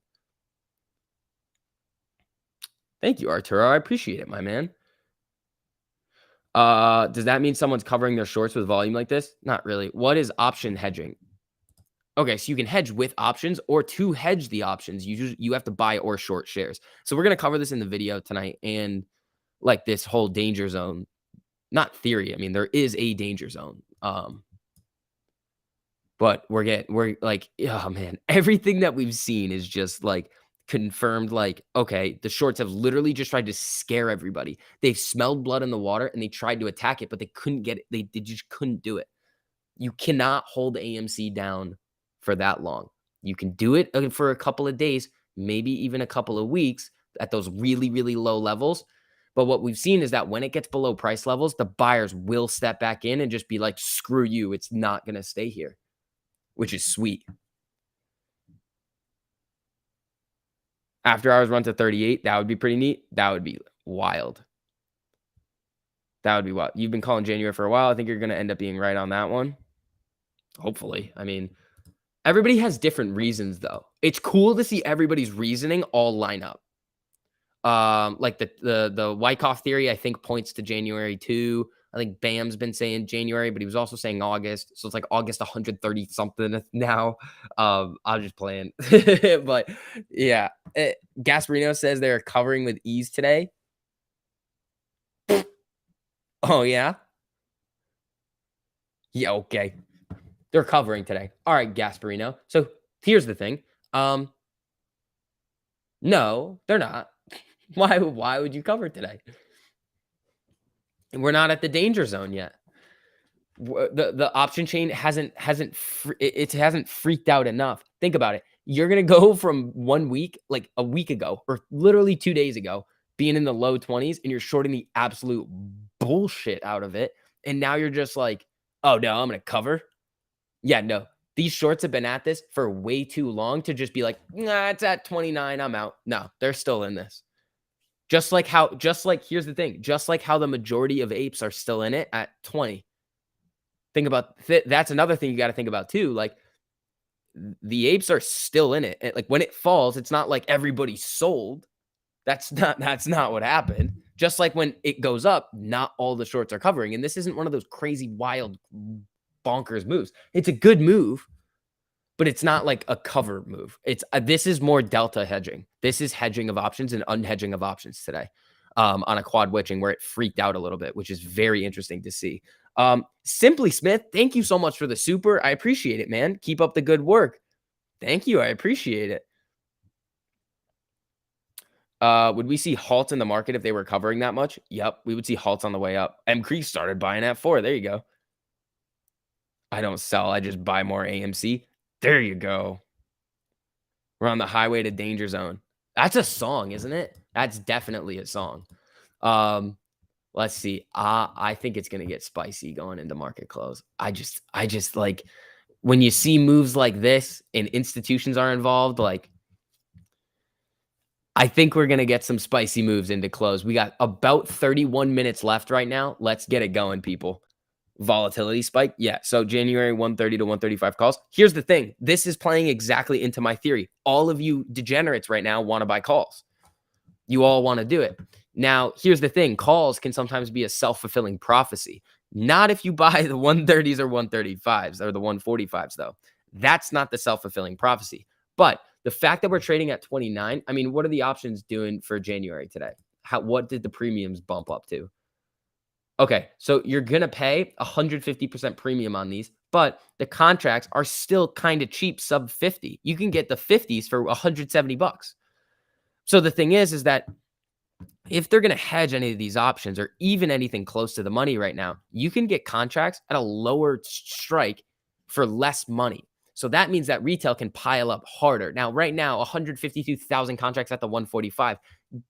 Thank you, Arturo. I appreciate it, my man. Does that mean someone's covering their shorts with volume like this? Not really. What is option hedging? Okay, so you can hedge with options, or to hedge the options, you have to buy or short shares. So we're going to cover this in the video tonight, and like this whole danger zone, not theory. I mean, there is a danger zone. But we're like, oh man, everything that we've seen is just like confirmed. Like, okay, the shorts have literally just tried to scare everybody. They've smelled blood in the water and they tried to attack it, but they couldn't get it. They just couldn't do it. You cannot hold AMC down for that long. You can do it for a couple of days, maybe even a couple of weeks at those really, really low levels. But what we've seen is that when it gets below price levels, the buyers will step back in and just be like, screw you. It's not going to stay here, which is sweet. After hours run to 38, that would be pretty neat. That would be wild. That would be wild. You've been calling January for a while. I think you're going to end up being right on that one. Hopefully. I mean, everybody has different reasons, though. It's cool to see everybody's reasoning all line up. Like the Wyckoff theory, I think, points to January 2. I think Bam's been saying January, but he was also saying August. So it's like August 130 something now. I'm just playing. But yeah, Gasparino says they're covering with ease today. Oh, yeah? Yeah, okay. They're covering today. All right, Gasparino. So here's the thing. No, they're not. Why would you cover today? We're not at the danger zone yet. The option chain hasn't freaked out enough. Think about it. You're gonna go from 1 week, like a week ago, or literally 2 days ago, being in the low 20s, and you're shorting the absolute bullshit out of it, and now you're just like, oh no, I'm gonna cover. Yeah, no. These shorts have been at this for way too long to just be like, nah, it's at 29, I'm out. No, they're still in this. Here's the thing, just like how the majority of apes are still in it at 20. Think about that's another thing you got to think about too. Like the apes are still in it. And like when it falls, it's not like everybody sold. That's not what happened. Just like when it goes up, not all the shorts are covering. And this isn't one of those crazy, wild, bonkers moves. It's a good move, but it's not like a cover move. This is more delta hedging. This is hedging of options and unhedging of options today on a quad witching where it freaked out a little bit, which is very interesting to see. Simply Smith, thank you so much for the super. I appreciate it, man. Keep up the good work. Thank you. I appreciate it. Would we see halts in the market if they were covering that much? Yep, we would see halts on the way up. M Creek started buying at 4. There you go. I don't sell. I just buy more AMC. There you go. We're on the highway to danger zone. That's a song, isn't it? That's definitely a song. Let's see. I think it's gonna get spicy going into market close. I just like when you see moves like this and institutions are involved, like I think we're gonna get some spicy moves into close. We got about 31 minutes left right now. Let's get it going, people. Volatility spike. Yeah. So January 130 to 135 calls. Here's the thing. This is playing exactly into my theory. All of you degenerates right now want to buy calls. You all want to do it. Now, here's the thing, calls can sometimes be a self-fulfilling prophecy. Not if you buy the 130s or 135s or the 145s, though. That's not the self-fulfilling prophecy. But the fact that we're trading at 29, I mean, what are the options doing for January today? What did the premiums bump up to? Okay, so you're gonna pay 150% premium on these, but the contracts are still kind of cheap, sub 50. You can get the 50s for 170 bucks. So the thing is that if they're gonna hedge any of these options or even anything close to the money right now, you can get contracts at a lower strike for less money. So that means that retail can pile up harder. Now, right now, 152,000 contracts at the 145.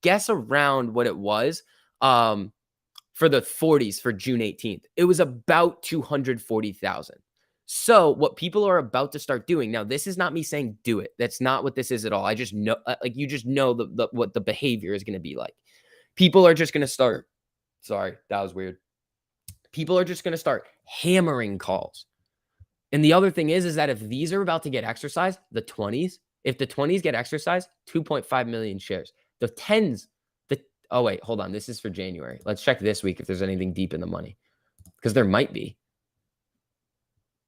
Guess around what it was. For the 40s for June 18th. It was about 240,000. So what people are about to start doing now, this is not me saying do it. That's not what this is at all. I just know, like you just know what the behavior is going to be like. People are just going to start. Sorry, that was weird. People are just going to start hammering calls. And the other thing is that if these are about to get exercised, the 20s, if the 20s get exercised, 2.5 million shares. The 10s, oh wait, hold on. This is for January. Let's check this week if there's anything deep in the money. Because there might be.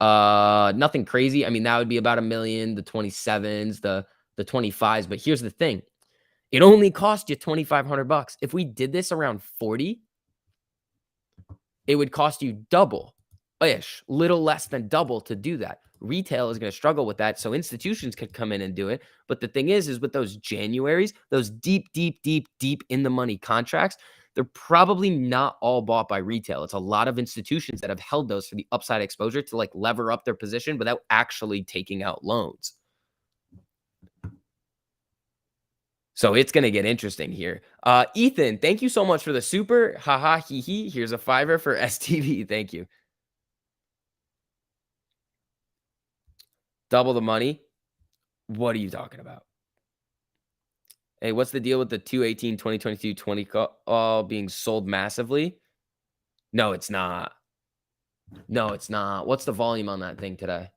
Nothing crazy. I mean, that would be about 1 million, the 27s, the 25s. But here's the thing. It only cost you 2,500 bucks. If we did this around 40, it would cost you double-ish, little less than double to do that. Retail is going to struggle with that, so institutions could come in and do it. But the thing is with those Januaries, those deep in the money contracts, they're probably not all bought by retail. It's a lot of institutions that have held those for the upside exposure to like lever up their position without actually taking out loans. So it's going to get interesting here. Ethan, thank you so much for the super. Haha, hee hee. Here's a $5 for STV. Thank you. Double the money. What are you talking about? Hey, what's the deal with the 218 2022 20 being sold massively? No, it's not. No, it's not. What's the volume on that thing today?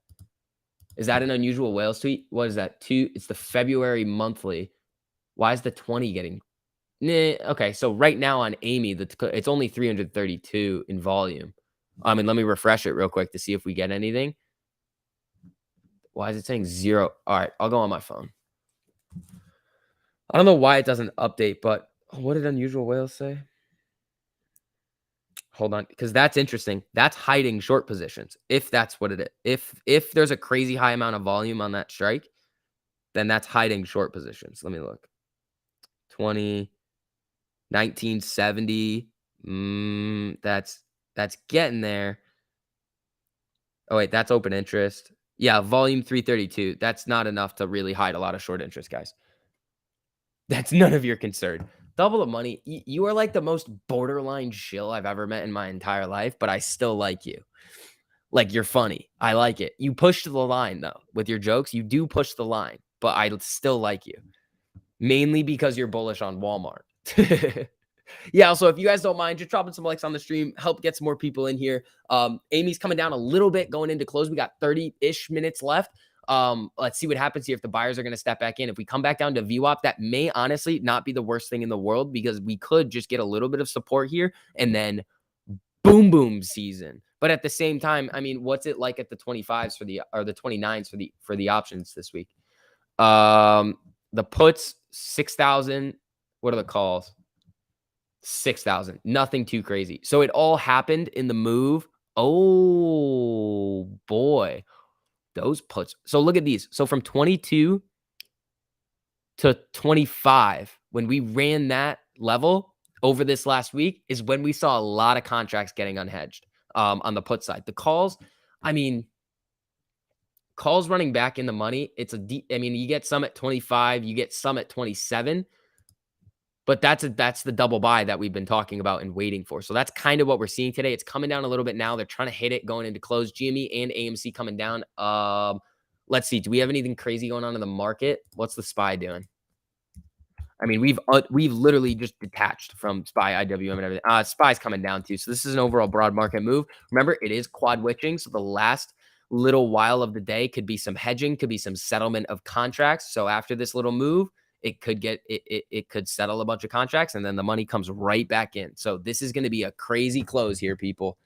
Is that an unusual whales tweet? What is that? It's the February monthly. Why is the 20 getting? Nah, okay, so right now on Amy, it's only 332 in volume. I mean, let me refresh it real quick to see if we get anything. Why is it saying 0? All right, I'll go on my phone. I don't know why it doesn't update, but what did unusual whales say? Hold on, because that's interesting. That's hiding short positions. If that's what it is. If there's a crazy high amount of volume on that strike, then that's hiding short positions. Let me look. 20, 1970. That's getting there. Oh wait, that's open interest. Yeah, volume 332. That's not enough to really hide a lot of short interest, guys. That's none of your concern. Double the money. You are like the most borderline shill I've ever met in my entire life, but I still like you. Like, you're funny. I like it. You push the line, though, with your jokes. You do push the line, but I still like you. Mainly because you're bullish on Walmart. Yeah, also, if you guys don't mind, just dropping some likes on the stream, help get some more people in here. Amy's coming down a little bit going into close. We got 30-ish minutes left. Let's see what happens here if the buyers are going to step back in. If we come back down to VWAP, that may honestly not be the worst thing in the world because we could just get a little bit of support here and then boom season. But at the same time, I mean, what's it like at the 25s or the 29s for the options this week? The puts 6,000. What are the calls? 6,000. Nothing too crazy. So it all happened in the move. Oh boy. Those puts. So look at these. So from 22 to 25, when we ran that level over this last week, is when we saw a lot of contracts getting unhedged on the put side. The calls, I mean, calls running back in the money. It's I mean, you get some at 25, you get some at 27. But that's the double buy that we've been talking about and waiting for. So that's kind of what we're seeing today. It's coming down a little bit now. They're trying to hit it going into close. GME and AMC coming down. Let's see. Do we have anything crazy going on in the market? What's the SPY doing? I mean, we've literally just detached from SPY, IWM, and everything. SPY's coming down too. So this is an overall broad market move. Remember, it is quad witching. So the last little while of the day could be some hedging, could be some settlement of contracts. So after this little move, it could get it could settle a bunch of contracts, and then the money comes right back in. So this is going to be a crazy close here, people.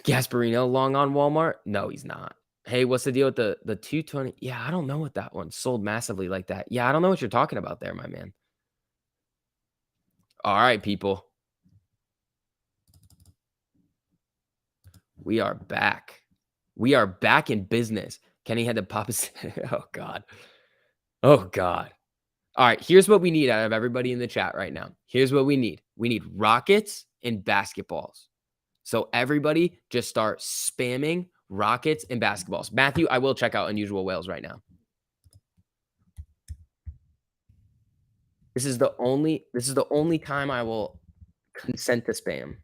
Gasparino long on Walmart? No, he's not. Hey, what's the deal with the 220? Yeah, I don't know what that one sold massively like that. Yeah, I don't know what you're talking about there, my man. All right, people. We are back. We are back in business. Kenny had to pop his. Oh, God. Oh, God. All right, here's what we need out of everybody in the chat right now. Here's what we need. We need rockets and basketballs. So everybody just start spamming rockets and basketballs. Matthew, I will check out Unusual Whales right now. This is the only time I will consent to spam.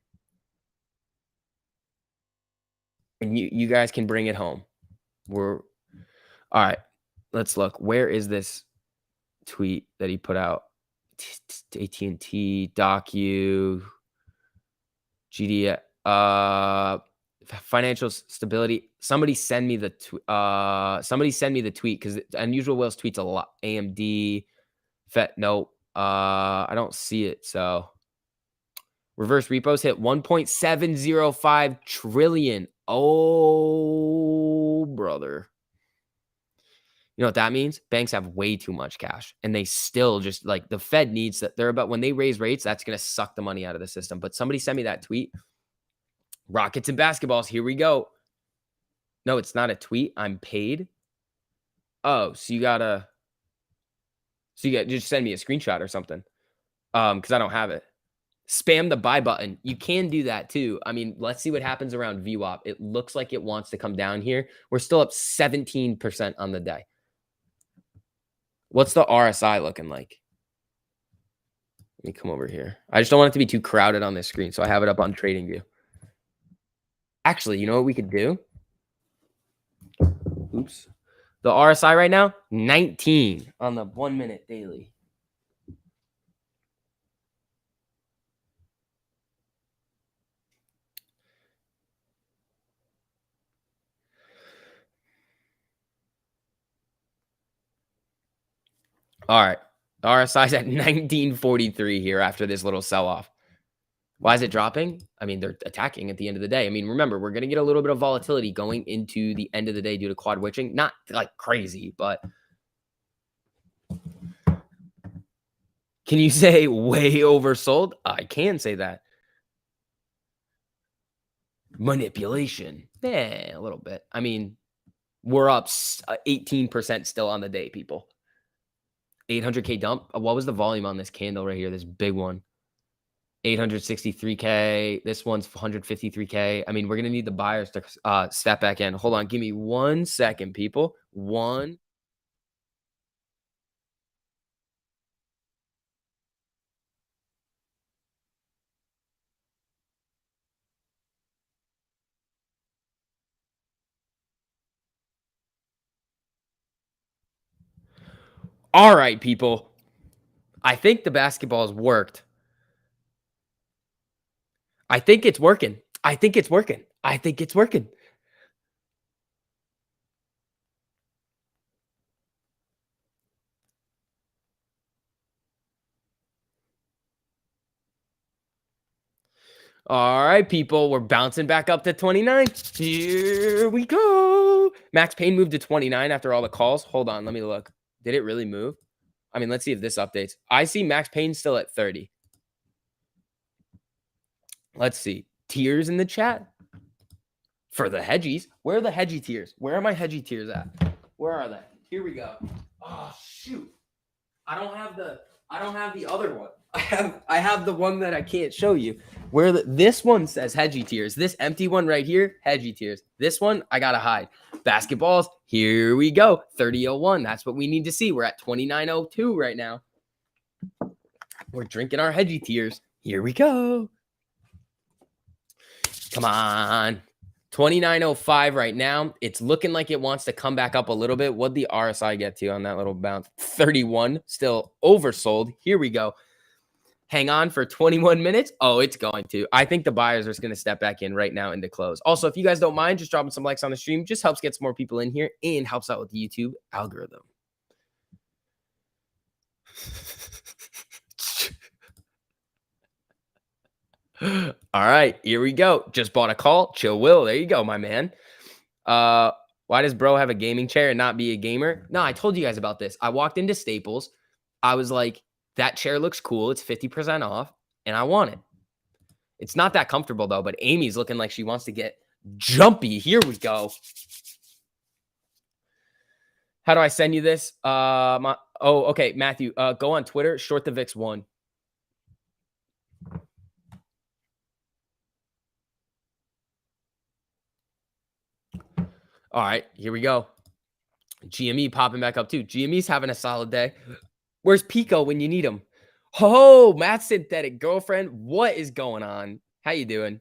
And you guys can bring it home. All right. Let's look. Where is this tweet that he put out? AT&T, Docu, GD, financial stability. Somebody send me the tweet because Unusual Whales tweets a lot. AMD, FET, no, I don't see it. So reverse repos hit 1.705 trillion. Oh, brother. You know what that means? Banks have way too much cash, and they still just like the Fed needs that. They're about when they raise rates, that's going to suck the money out of the system. But somebody sent me that tweet. Rockets and basketballs. Here we go. No, it's not a tweet. I'm paid. Oh, so you just send me a screenshot or something. Because I don't have it. Spam the buy button. You can do that too. I mean, let's see what happens around VWAP. It looks like it wants to come down here. We're still up 17% on the day. What's the RSI looking like? Let me come over here. I just don't want it to be too crowded on this screen, so I have it up on TradingView. Actually, you know what we could do? Oops. The RSI right now, 19 on the 1 minute daily. All right. The RSI's at 1943 here after this little sell-off. Why is it dropping? I mean, they're attacking at the end of the day. I mean, remember, we're going to get a little bit of volatility going into the end of the day due to quad witching. Not like crazy, but can you say way oversold? I can say that. Manipulation. Yeah, a little bit. I mean, we're up 18% still on the day, people. 800K dump. What was the volume on this candle right here? This big one. 863K. This one's 153K. I mean, we're going to need the buyers to step back in. Hold on. Give me 1 second, people. One. All right, people. I think the basketball's worked. I think it's working. I think it's working. I think it's working. All right, people. We're bouncing back up to 29. Here we go. Max Payne moved to 29 after all the calls. Hold on. Let me look. Did it really move? I mean, let's see if this updates. I see Max Payne still at 30. Let's see. Tiers in the chat for the hedgies. Where are the hedgy tiers? Where are my hedgy tiers at? Where are they? Here we go. Oh, shoot. I don't have the other one. I have the one that I can't show you. This one says hedgy tiers. This empty one right here, hedgy tiers. This one I gotta hide. Basketballs, here we go. 30.01. That's what we need to see. We're at 29.02 right now. We're drinking our hedgy tiers. Here we go. Come on. 29.05 right now. It's looking like it wants to come back up a little bit. What'd the RSI get to on that little bounce? 31. Still oversold. Here we go. hang on for 21 minutes. Oh, it's going to. I think the buyers are just going to step back in right now into close. Also, if you guys don't mind, just dropping some likes on the stream just helps get some more people in here and helps out with the YouTube algorithm. All right, here we go. Just bought a call. Chill Will. There you go, my man. Why does bro have a gaming chair and not be a gamer? No, I told you guys about this. I walked into Staples. I was like, that chair looks cool. It's 50% off, and I want it. It's not that comfortable though, but Amy's looking like she wants to get jumpy. Here we go. How do I send you this? Okay, Matthew. Go on Twitter, short the VIX1. All right, here we go. GME popping back up too. GME's having a solid day. Where's Pico when you need him? Oh, Matt's synthetic girlfriend. What is going on? How you doing?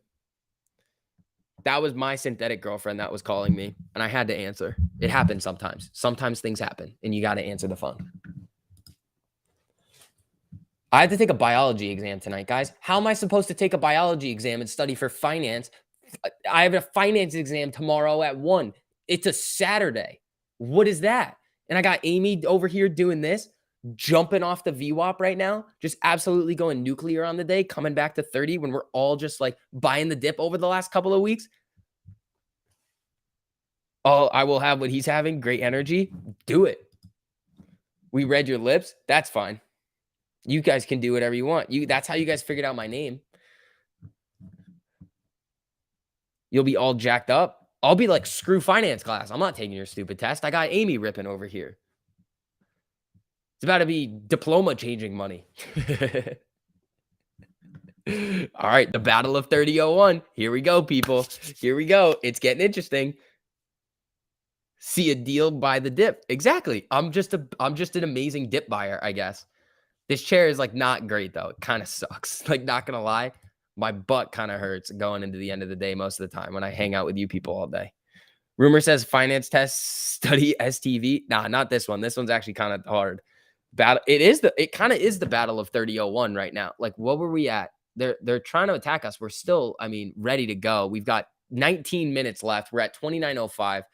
That was my synthetic girlfriend that was calling me, and I had to answer. It happens sometimes. Sometimes things happen, and you got to answer the phone. I had to take a biology exam tonight, guys. How am I supposed to take a biology exam and study for finance? I have a finance exam tomorrow at 1. It's a Saturday. What is that? And I got Amy over here doing this, jumping off the VWAP right now, just absolutely going nuclear on the day, coming back to 30 when we're all just like buying the dip over the last couple of weeks. Oh, I will have what he's having. Great energy. Do it. We read your lips. That's fine. You guys can do whatever you want. That's how you guys figured out my name. You'll be all jacked up. I'll be like, screw finance class. I'm not taking your stupid test. I got Amy ripping over here. It's about to be diploma changing money. All right, the battle of 3001. Here we go, people. Here we go. It's getting interesting. See a deal, buy the dip. Exactly. I'm just an amazing dip buyer, I guess. This chair is like not great though. It kind of sucks. Like, not gonna lie, my butt kind of hurts going into the end of the day most of the time when I hang out with you people all day. Rumor says finance test study STV. Nah, not this one. This one's actually kind of hard. It kind of is the battle of 3001 right now. Like, what were we at? They're trying to attack us. We're still, ready to go. We've got 19 minutes left. We're at 29.05.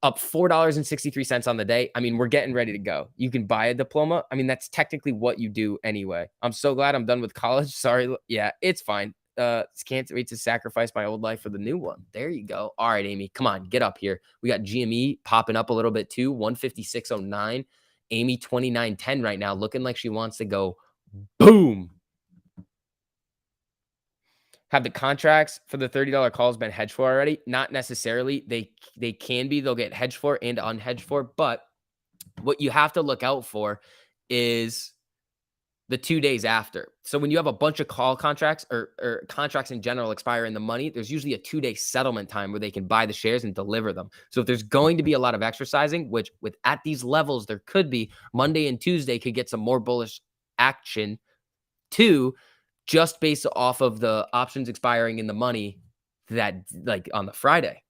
Up $4.63 on the day. We're getting ready to go. You can buy a diploma. That's technically what you do anyway. I'm so glad I'm done with college. Sorry. Yeah, it's fine. Can't wait to sacrifice my old life for the new one. There you go. All right, Amy, come on, get up here. We got GME popping up a little bit too. 156.09. Amy 29.10 right now, looking like she wants to go boom. Have the contracts for the $30 calls been hedged for already? Not necessarily. They can be. They'll get hedged for and unhedged for. But what you have to look out for is the 2 days after. So when you have a bunch of call contracts or contracts in general expire in the money, there's usually a 2-day settlement time where they can buy the shares and deliver them. So if there's going to be a lot of exercising, which at these levels there could be, Monday and Tuesday could get some more bullish action too, just based off of the options expiring in the money that, like, on the Friday.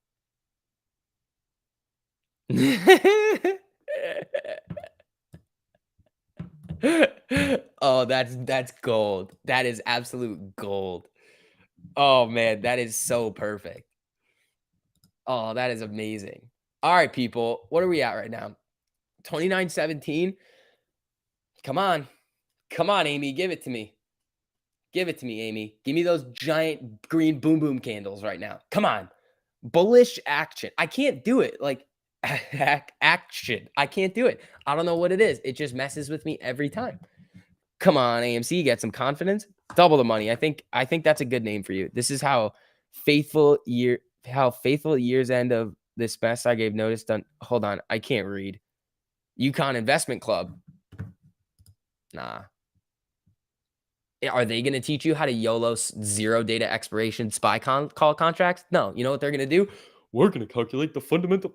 Oh, that's gold. That is absolute gold. Oh man, that is so perfect. Oh, that is amazing. All right, people. What are we at right now? 29.17. Come on. Come on, Amy. Give it to me. Give it to me, Amy. Give me those giant green boom boom candles right now. Come on. Bullish action. I can't do it. Like, action. I can't do it. I don't know what it is. It just messes with me every time. Come on, AMC, get some confidence. Double the money. I think that's a good name for you. This is how faithful year's end of this best I gave notice done. Hold on. I can't read. Yukon Investment Club. Nah. Are they going to teach you how to YOLO zero data expiration SPY call contracts? No. You know what they're going to do? We're going to calculate the fundamental.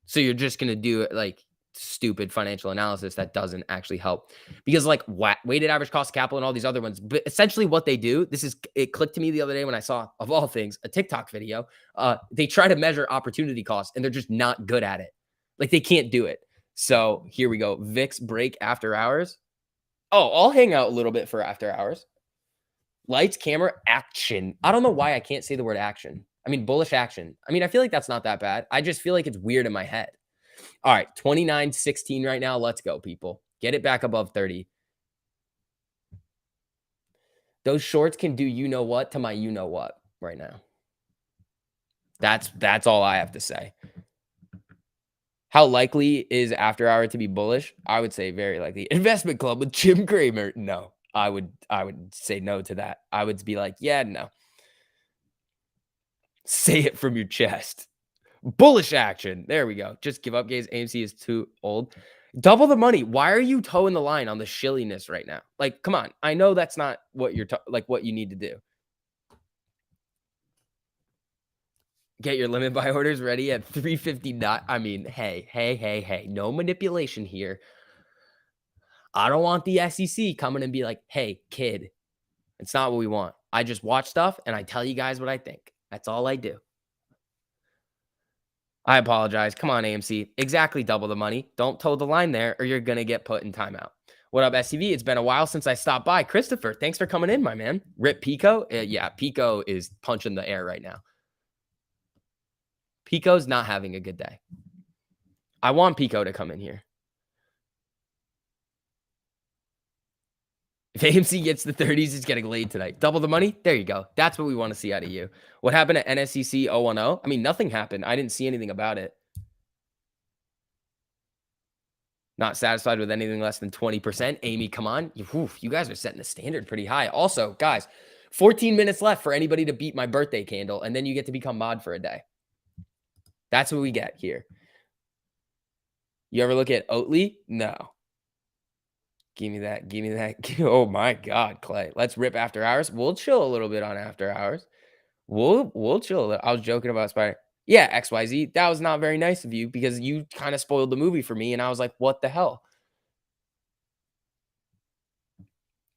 So you're just going to do like stupid financial analysis that doesn't actually help, because like weighted average cost of capital and all these other ones. But essentially what they do, it clicked to me the other day when I saw, of all things, a TikTok video. They try to measure opportunity costs and they're just not good at it. Like, they can't do it. So here we go. VIX break after hours. Oh, I'll hang out a little bit for after hours. Lights, camera, action. I don't know why I can't say the word action. I mean, bullish action. I mean, I feel like that's not that bad. I just feel like it's weird in my head. All right, 29.16 right now. Let's go, people. Get it back above 30. Those shorts can do you know what to my you know what right now. That's all I have to say. How likely is after hour to be bullish? I would say very likely. Investment club with Jim Cramer. No. I would say no to that. I would be like, yeah, no. Say it from your chest. Bullish action. There we go. Just give up, gaze. AMC is too old. Double the money. Why are you towing the line on the shilliness right now? Like, come on. I know that's not what you're like what you need to do. Get your limit buy orders ready at 350. Not, I mean, hey. No manipulation here. I don't want the SEC coming and be like, hey, kid, it's not what we want. I just watch stuff and I tell you guys what I think. That's all I do. I apologize. Come on, AMC. Exactly double the money. Don't toe the line there or you're going to get put in timeout. What up, SCV? It's been a while since I stopped by. Christopher, thanks for coming in, my man. Rip Pico. Yeah, Pico is punching the air right now. Pico's not having a good day. I want Pico to come in here. If AMC gets the 30s, it's getting laid tonight. Double the money? There you go. That's what we want to see out of you. What happened at NSCC 010? I mean, nothing happened. I didn't see anything about it. Not satisfied with anything less than 20%. Amy, come on. You guys are setting the standard pretty high. Also, guys, 14 minutes left for anybody to beat my birthday candle, and then you get to become mod for a day. That's what we get here. You ever look at Oatly? No. Give me that. Give me that. Oh my God, Clay. Let's rip after hours. We'll chill a little bit on after hours. We'll chill. I was joking about Spider. Yeah, XYZ. That was not very nice of you because you kind of spoiled the movie for me, and I was like, what the hell?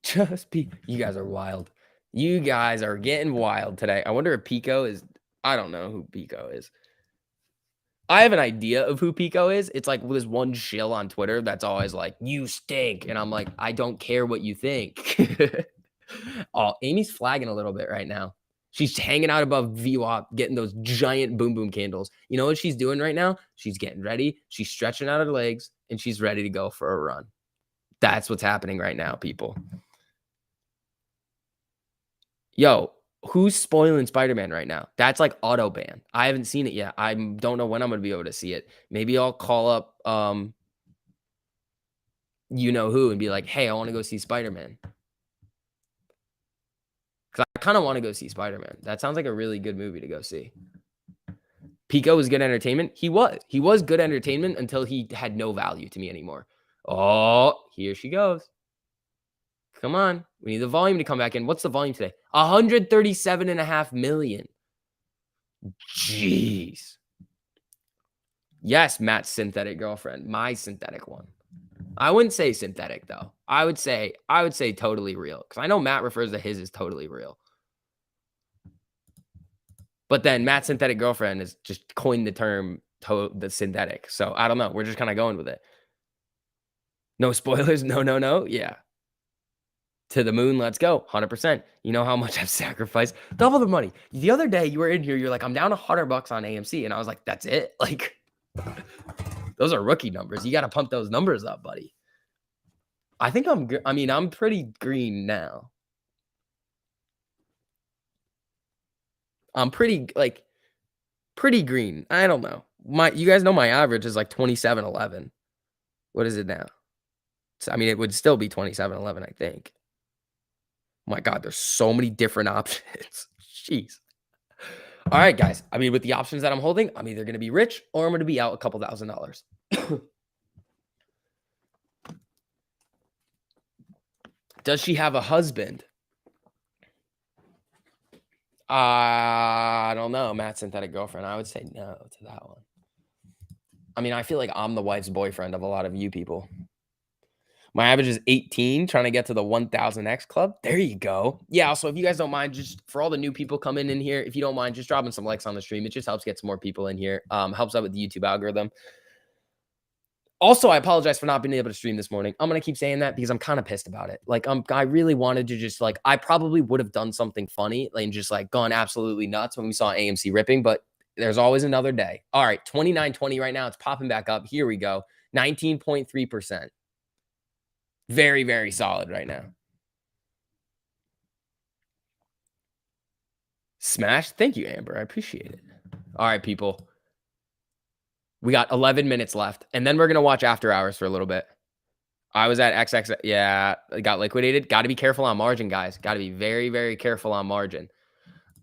Just be. You guys are wild. You guys are getting wild today. I wonder if Pico is. I don't know who Pico is. I have an idea of who Pico is. It's like this one shill on Twitter that's always like, you stink. And I'm like, I don't care what you think. Oh, Amy's flagging a little bit right now. She's hanging out above VWAP, getting those giant boom boom candles. You know what she's doing right now? She's getting ready. She's stretching out her legs and she's ready to go for a run. That's what's happening right now, people. Yo, who's spoiling Spider-Man right now? That's like auto ban. I haven't seen it yet. I don't know when I'm going to be able to see it. Maybe I'll call up you know who and be like, hey, I want to go see Spider-Man. Because I kind of want to go see Spider-Man. That sounds like a really good movie to go see. Pico was good entertainment. He was good entertainment until he had no value to me anymore. Oh, here she goes. Come on. We need the volume to come back in. What's the volume today? 137.5 million. Jeez. Yes, Matt's synthetic girlfriend. My synthetic one. I wouldn't say synthetic, though. I would say totally real. Because I know Matt refers to his as totally real. But then Matt's synthetic girlfriend has just coined the term the synthetic. So I don't know. We're just kind of going with it. No spoilers. No. Yeah. To the moon, let's go. 100%. You know how much I've sacrificed? Double the money. The other day you were in here, you're like, I'm down $100 on AMC. And I was like, that's it? Like, those are rookie numbers. You got to pump those numbers up, buddy. I think I'm pretty green now. I'm pretty green. I don't know. You guys know my average is like 27.11. What is it now? So, I mean, it would still be 27.11, I think. My God, there's so many different options. Jeez. All right, guys. I mean, with the options that I'm holding, I'm either going to be rich or I'm going to be out a couple $1,000. Does she have a husband? I don't know. Matt's synthetic girlfriend. I would say no to that one. I mean, I feel like I'm the wife's boyfriend of a lot of you people. My average is 18, trying to get to the 1000X club. There you go. Yeah, also, if you guys don't mind, just for all the new people coming in here, if you don't mind, just dropping some likes on the stream. It just helps get some more people in here. Helps out with the YouTube algorithm. Also, I apologize for not being able to stream this morning. I'm gonna keep saying that because I'm kind of pissed about it. Like, I really wanted to just like I probably would have done something funny like, and just like gone absolutely nuts when we saw AMC ripping, but there's always another day. All right, 29.20 right now. It's popping back up. Here we go. 19.3%. Very, very solid right now. Smash. Thank you, Amber. I appreciate it. All right, people. We got 11 minutes left, and then we're gonna watch After Hours for a little bit. I was at XX. Yeah, it got liquidated. Got to be careful on margin, guys. Got to be very, very careful on margin.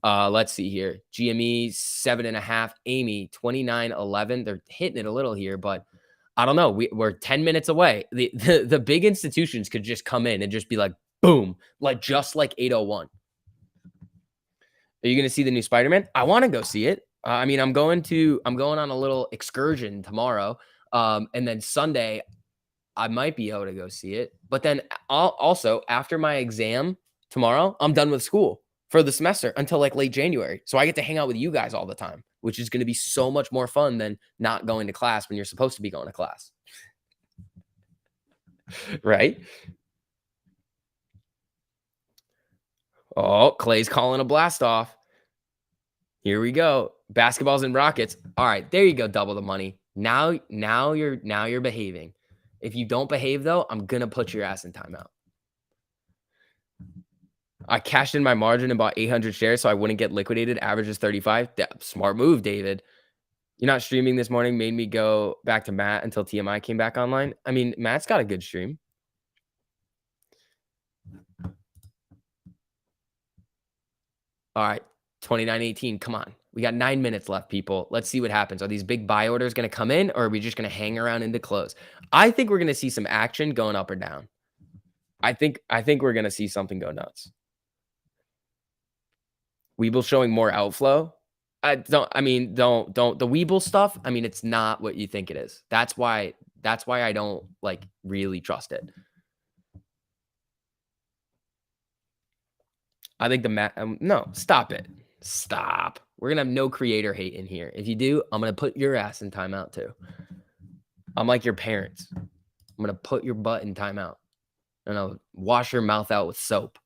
Let's see here. GME 7.5. Amy 29.11. They're hitting it a little here, but I don't know. We're 10 minutes away. The big institutions could just come in and just be like, boom, like just like 801. Are you going to see the new Spider-Man? I want to go see it. I mean, I'm going on a little excursion tomorrow. And then Sunday, I might be able to go see it. But then also after my exam tomorrow, I'm done with school for the semester until like late January. So I get to hang out with you guys all the time, which is going to be so much more fun than not going to class when you're supposed to be going to class. Right? Oh, Clay's calling a blast off. Here we go. Basketballs and Rockets. All right, there you go. Double the money. Now you're behaving. If you don't behave though, I'm gonna put your ass in timeout. I cashed in my margin and bought 800 shares so I wouldn't get liquidated. Average is 35. Smart move, David. You're not streaming this morning. Made me go back to Matt until TMI came back online. I mean, Matt's got a good stream. All right, 29.18. Come on. We got 9 minutes left, people. Let's see what happens. Are these big buy orders going to come in, or are we just going to hang around into close? I think we're going to see some action going up or down. I think we're going to see something go nuts. Weeble showing more outflow. Don't the Weeble stuff. I mean, it's not what you think it is. That's why I don't like really trust it. I think no, stop it. Stop. We're going to have no creator hate in here. If you do, I'm going to put your ass in timeout too. I'm like your parents. I'm going to put your butt in timeout. And I'll wash your mouth out with soap.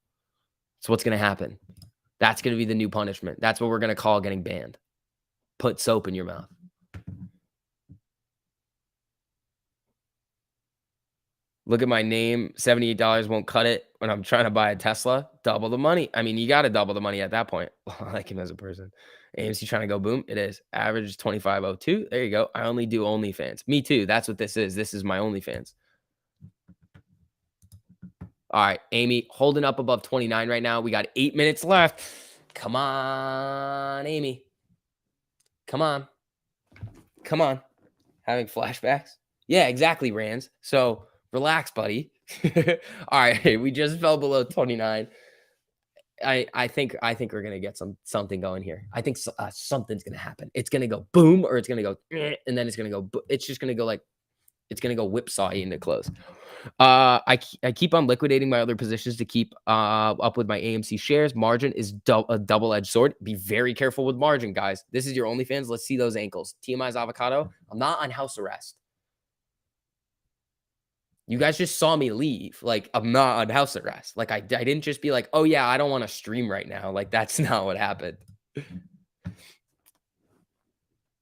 That's what's going to happen. That's going to be the new punishment. That's what we're going to call getting banned. Put soap in your mouth. Look at my name. $78 won't cut it when I'm trying to buy a Tesla. Double the money. I mean, you got to double the money at that point. I like him as a person. AMC trying to go boom. It is. Average is 25.02. There you go. I only do OnlyFans. Me too. That's what this is. This is my OnlyFans. All right, Amy, holding up above 29 right now. We got 8 minutes left. Come on, Amy. Come on. Come on. Having flashbacks? Yeah, exactly, Rands. So relax, buddy. All right, we just fell below 29. I think we're gonna get something going here. I think something's gonna happen. It's gonna go boom, or it's gonna go, and then it's gonna go. It's just gonna go like it's gonna go whipsaw into close. I keep on liquidating my other positions to keep up with my AMC shares. Margin is a double-edged sword. Be very careful with margin, guys. This is your OnlyFans. Let's see those ankles. TMI's avocado. I'm not on house arrest. You guys just saw me leave. Like, I'm not on house arrest. Like, I didn't just be like, oh, yeah, I don't want to stream right now. Like, that's not what happened.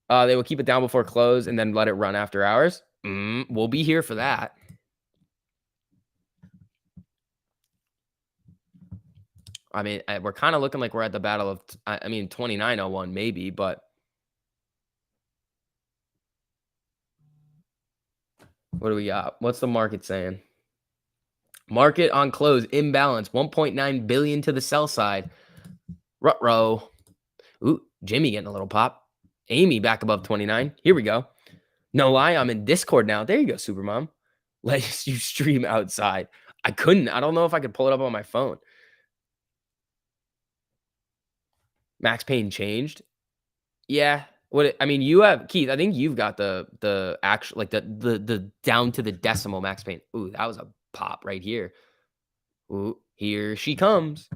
They will keep it down before close and then let it run after hours. We'll be here for that. I mean, we're kind of looking like we're at the battle of, 2901 maybe, but what do we got? What's the market saying? Market on close, imbalance, 1.9 billion to the sell side. Ruh-roh. Ooh, Jimmy getting a little pop. Amy back above 29. Here we go. No lie, I'm in Discord now. There you go, Supermom. Let you stream outside. I couldn't. I don't know if I could pull it up on my phone. Max Payne changed. Yeah. You have Keith. I think you've got the actual like the down to the decimal Max Payne. Ooh, that was a pop right here. Ooh, here she comes.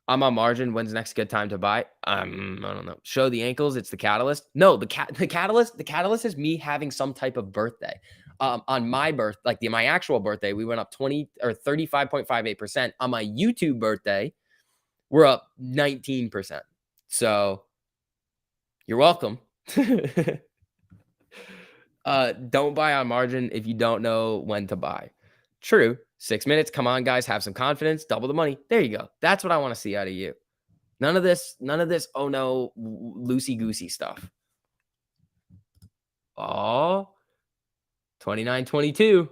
I'm on margin. When's the next good time to buy? I don't know. Show the ankles. It's the catalyst. No, the catalyst. The catalyst is me having some type of birthday. On my my actual birthday, we went up 20 or 35.58%. On my YouTube birthday, we're up 19%. So you're welcome. Don't buy on margin if you don't know when to buy. True. 6 minutes. Come on, guys. Have some confidence. Double the money. There you go. That's what I want to see out of you. None of this, oh no, loosey goosey stuff. Oh, 29.22.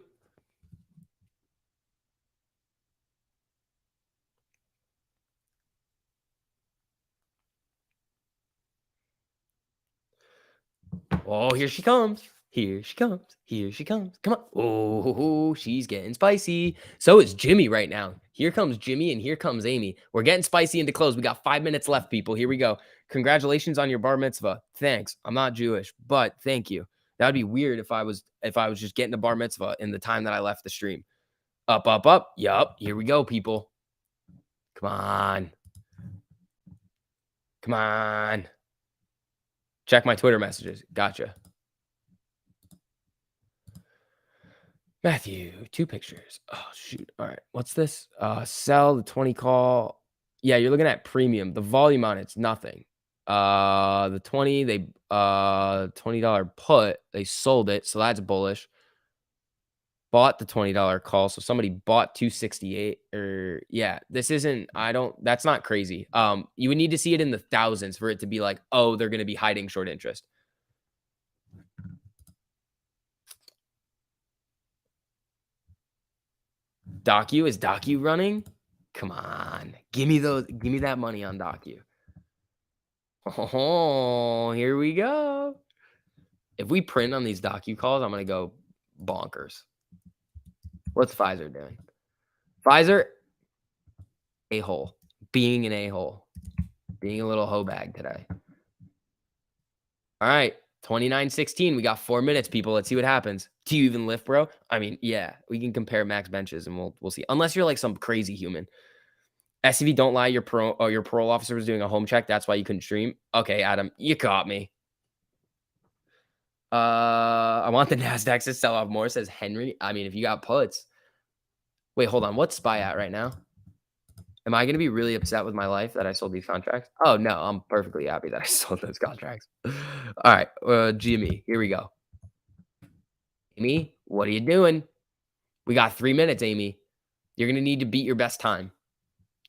Oh, here she comes. Here she comes. Here she comes. Come on. Oh, she's getting spicy. So is Jimmy right now. Here comes Jimmy and here comes Amy. We're getting spicy into close. We got 5 minutes left, people. Here we go. Congratulations on your bar mitzvah. Thanks. I'm not Jewish, but thank you. That would be weird if I was just getting a bar mitzvah in the time that I left the stream. Up, up, up. Yup. Here we go, people. Come on. Come on. Check my Twitter messages. Gotcha. Matthew, 2 pictures. Oh, shoot. All right. What's this? Sell the 20 call. Yeah, you're looking at premium. The volume on it's nothing. The 20, they $20 put, they sold it, so that's bullish. Bought the $20 call, so somebody bought 268 or yeah, this isn't that's not crazy. You would need to see it in the thousands for it to be like, "Oh, they're going to be hiding short interest." Docu, is Docu running? Come on. Give me that money on Docu. Oh, here we go. If we print on these Docu calls, I'm going to go bonkers. What's Pfizer doing? Pfizer, a-hole. Being an a-hole. Being a little hoe bag today. All right. 29.16. We got 4 minutes, people. Let's see what happens. Do you even lift, bro? I mean, yeah, we can compare max benches and we'll see. Unless you're like some crazy human. SCV, don't lie. Your parole officer was doing a home check. That's why you couldn't stream. Okay, Adam, you caught me. I want the Nasdaq to sell off more, says Henry. I mean, if you got puts. Wait, hold on. What's SPY at right now? Am I going to be really upset with my life that I sold these contracts? Oh, no. I'm perfectly happy that I sold those contracts. All right. Jimmy, here we go. Amy, what are you doing? We got 3 minutes, Amy. You're going to need to beat your best time.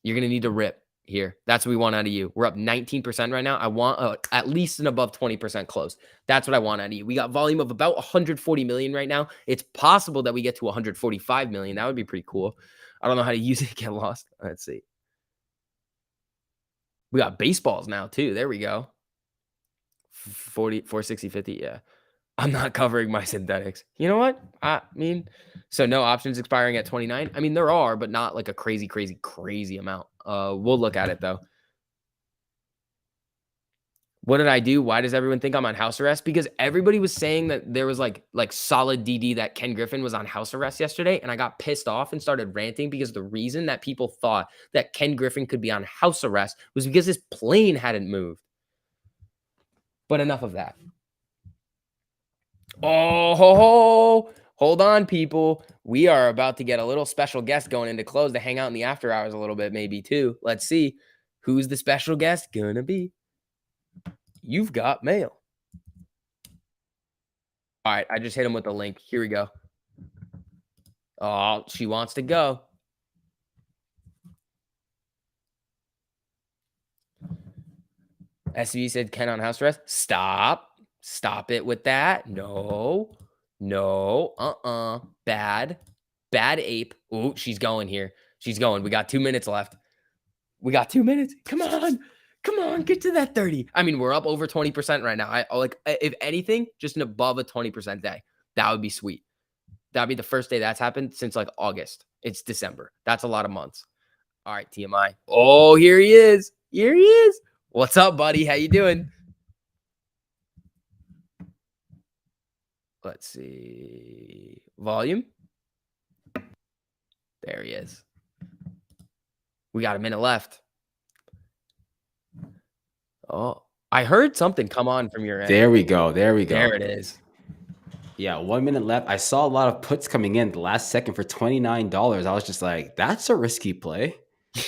You're going to need to rip here. That's what we want out of you. We're up 19% right now. I want at least an above 20% close. That's what I want out of you. We got volume of about 140 million right now. It's possible that we get to 145 million. That would be pretty cool. I don't know how to use it. Get lost. Let's see. We got baseballs now too. There we go. 40, 460, 50. Yeah. I'm not covering my synthetics. You know what? I mean, so no options expiring at 29. I mean, there are, but not like a crazy, crazy, crazy amount. We'll look at it though. What did I do? Why does everyone think I'm on house arrest? Because everybody was saying that there was like solid DD that Ken Griffin was on house arrest yesterday. And I got pissed off and started ranting because the reason that people thought that Ken Griffin could be on house arrest was because his plane hadn't moved. But enough of that. Oh, hold on, people. We are about to get a little special guest going into close to hang out in the after hours a little bit, maybe too. Let's see. Who's the special guest gonna be? You've got mail. All right, I just hit him with the link. Here we go. Oh, she wants to go. SVB said Ken on house arrest. Stop it with that. No. Bad ape. Ooh, she's going here. She's going. We got 2 minutes left. We got 2 minutes. Come on, get to that 30. I mean, we're up over 20% right now. I like, if anything, just an above a 20% day. That would be sweet. That'd be the first day that's happened since like August. It's December. That's a lot of months. All right, TMI. Oh, here he is. What's up, buddy? How you doing? Let's see. Volume. There he is. We got a minute left. Oh, I heard something come on from your end. There we go. There it is. Yeah, 1 minute left. I saw a lot of puts coming in the last second for $29. I was just like, that's a risky play.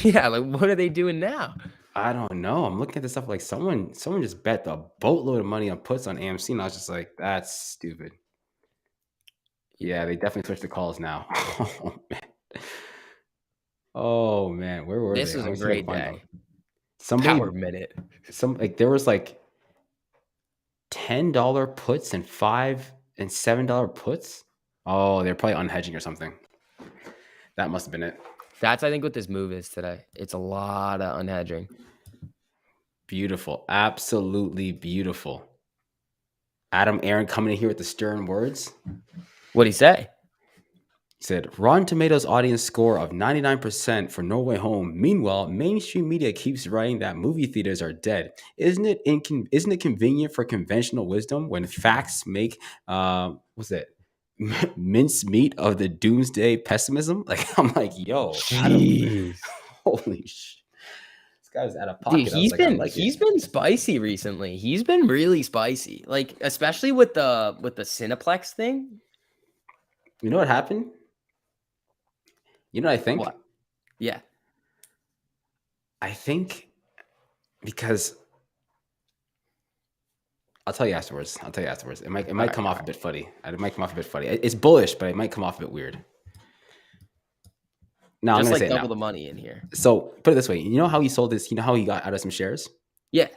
Yeah, like what are they doing now? I don't know. I'm looking at this stuff like someone just bet a boatload of money on puts on AMC, and I was just like, that's stupid. Yeah, they definitely switched the calls now. Oh man, where were This they? is Let a me see if I can great find them. day. Power Somebody, minute. there was like $10 puts and $5 and $7 puts. Oh, they're probably unhedging or something. That must have been it. That's I think what this move is today. It's a lot of unhedging. Beautiful, absolutely beautiful. Adam Aaron coming in here with the stern words. What'd he say? He said, Rotten Tomatoes audience score of 99% for No Way Home. Meanwhile, mainstream media keeps writing that movie theaters are dead. Isn't it convenient for conventional wisdom when facts make what's it? Mince meat of the doomsday pessimism? Like I'm like, yo, Adam, Jeez. holy sh! This guy was out of Dude, pocket. I was like, I like it. he's been spicy recently. He's been really spicy. Like especially with the Cineplex thing. You know what happened? You know what I think? What? Yeah. I think because I'll tell you afterwards. I'll tell you afterwards. It All might right, come all off a right. bit funny. It might come off a bit funny. It's bullish, but it might come off a bit weird. No, I'm Just gonna say like it double now. the money in here. So put it this way: you know how he sold this? You know how he got out of some shares, Yeah.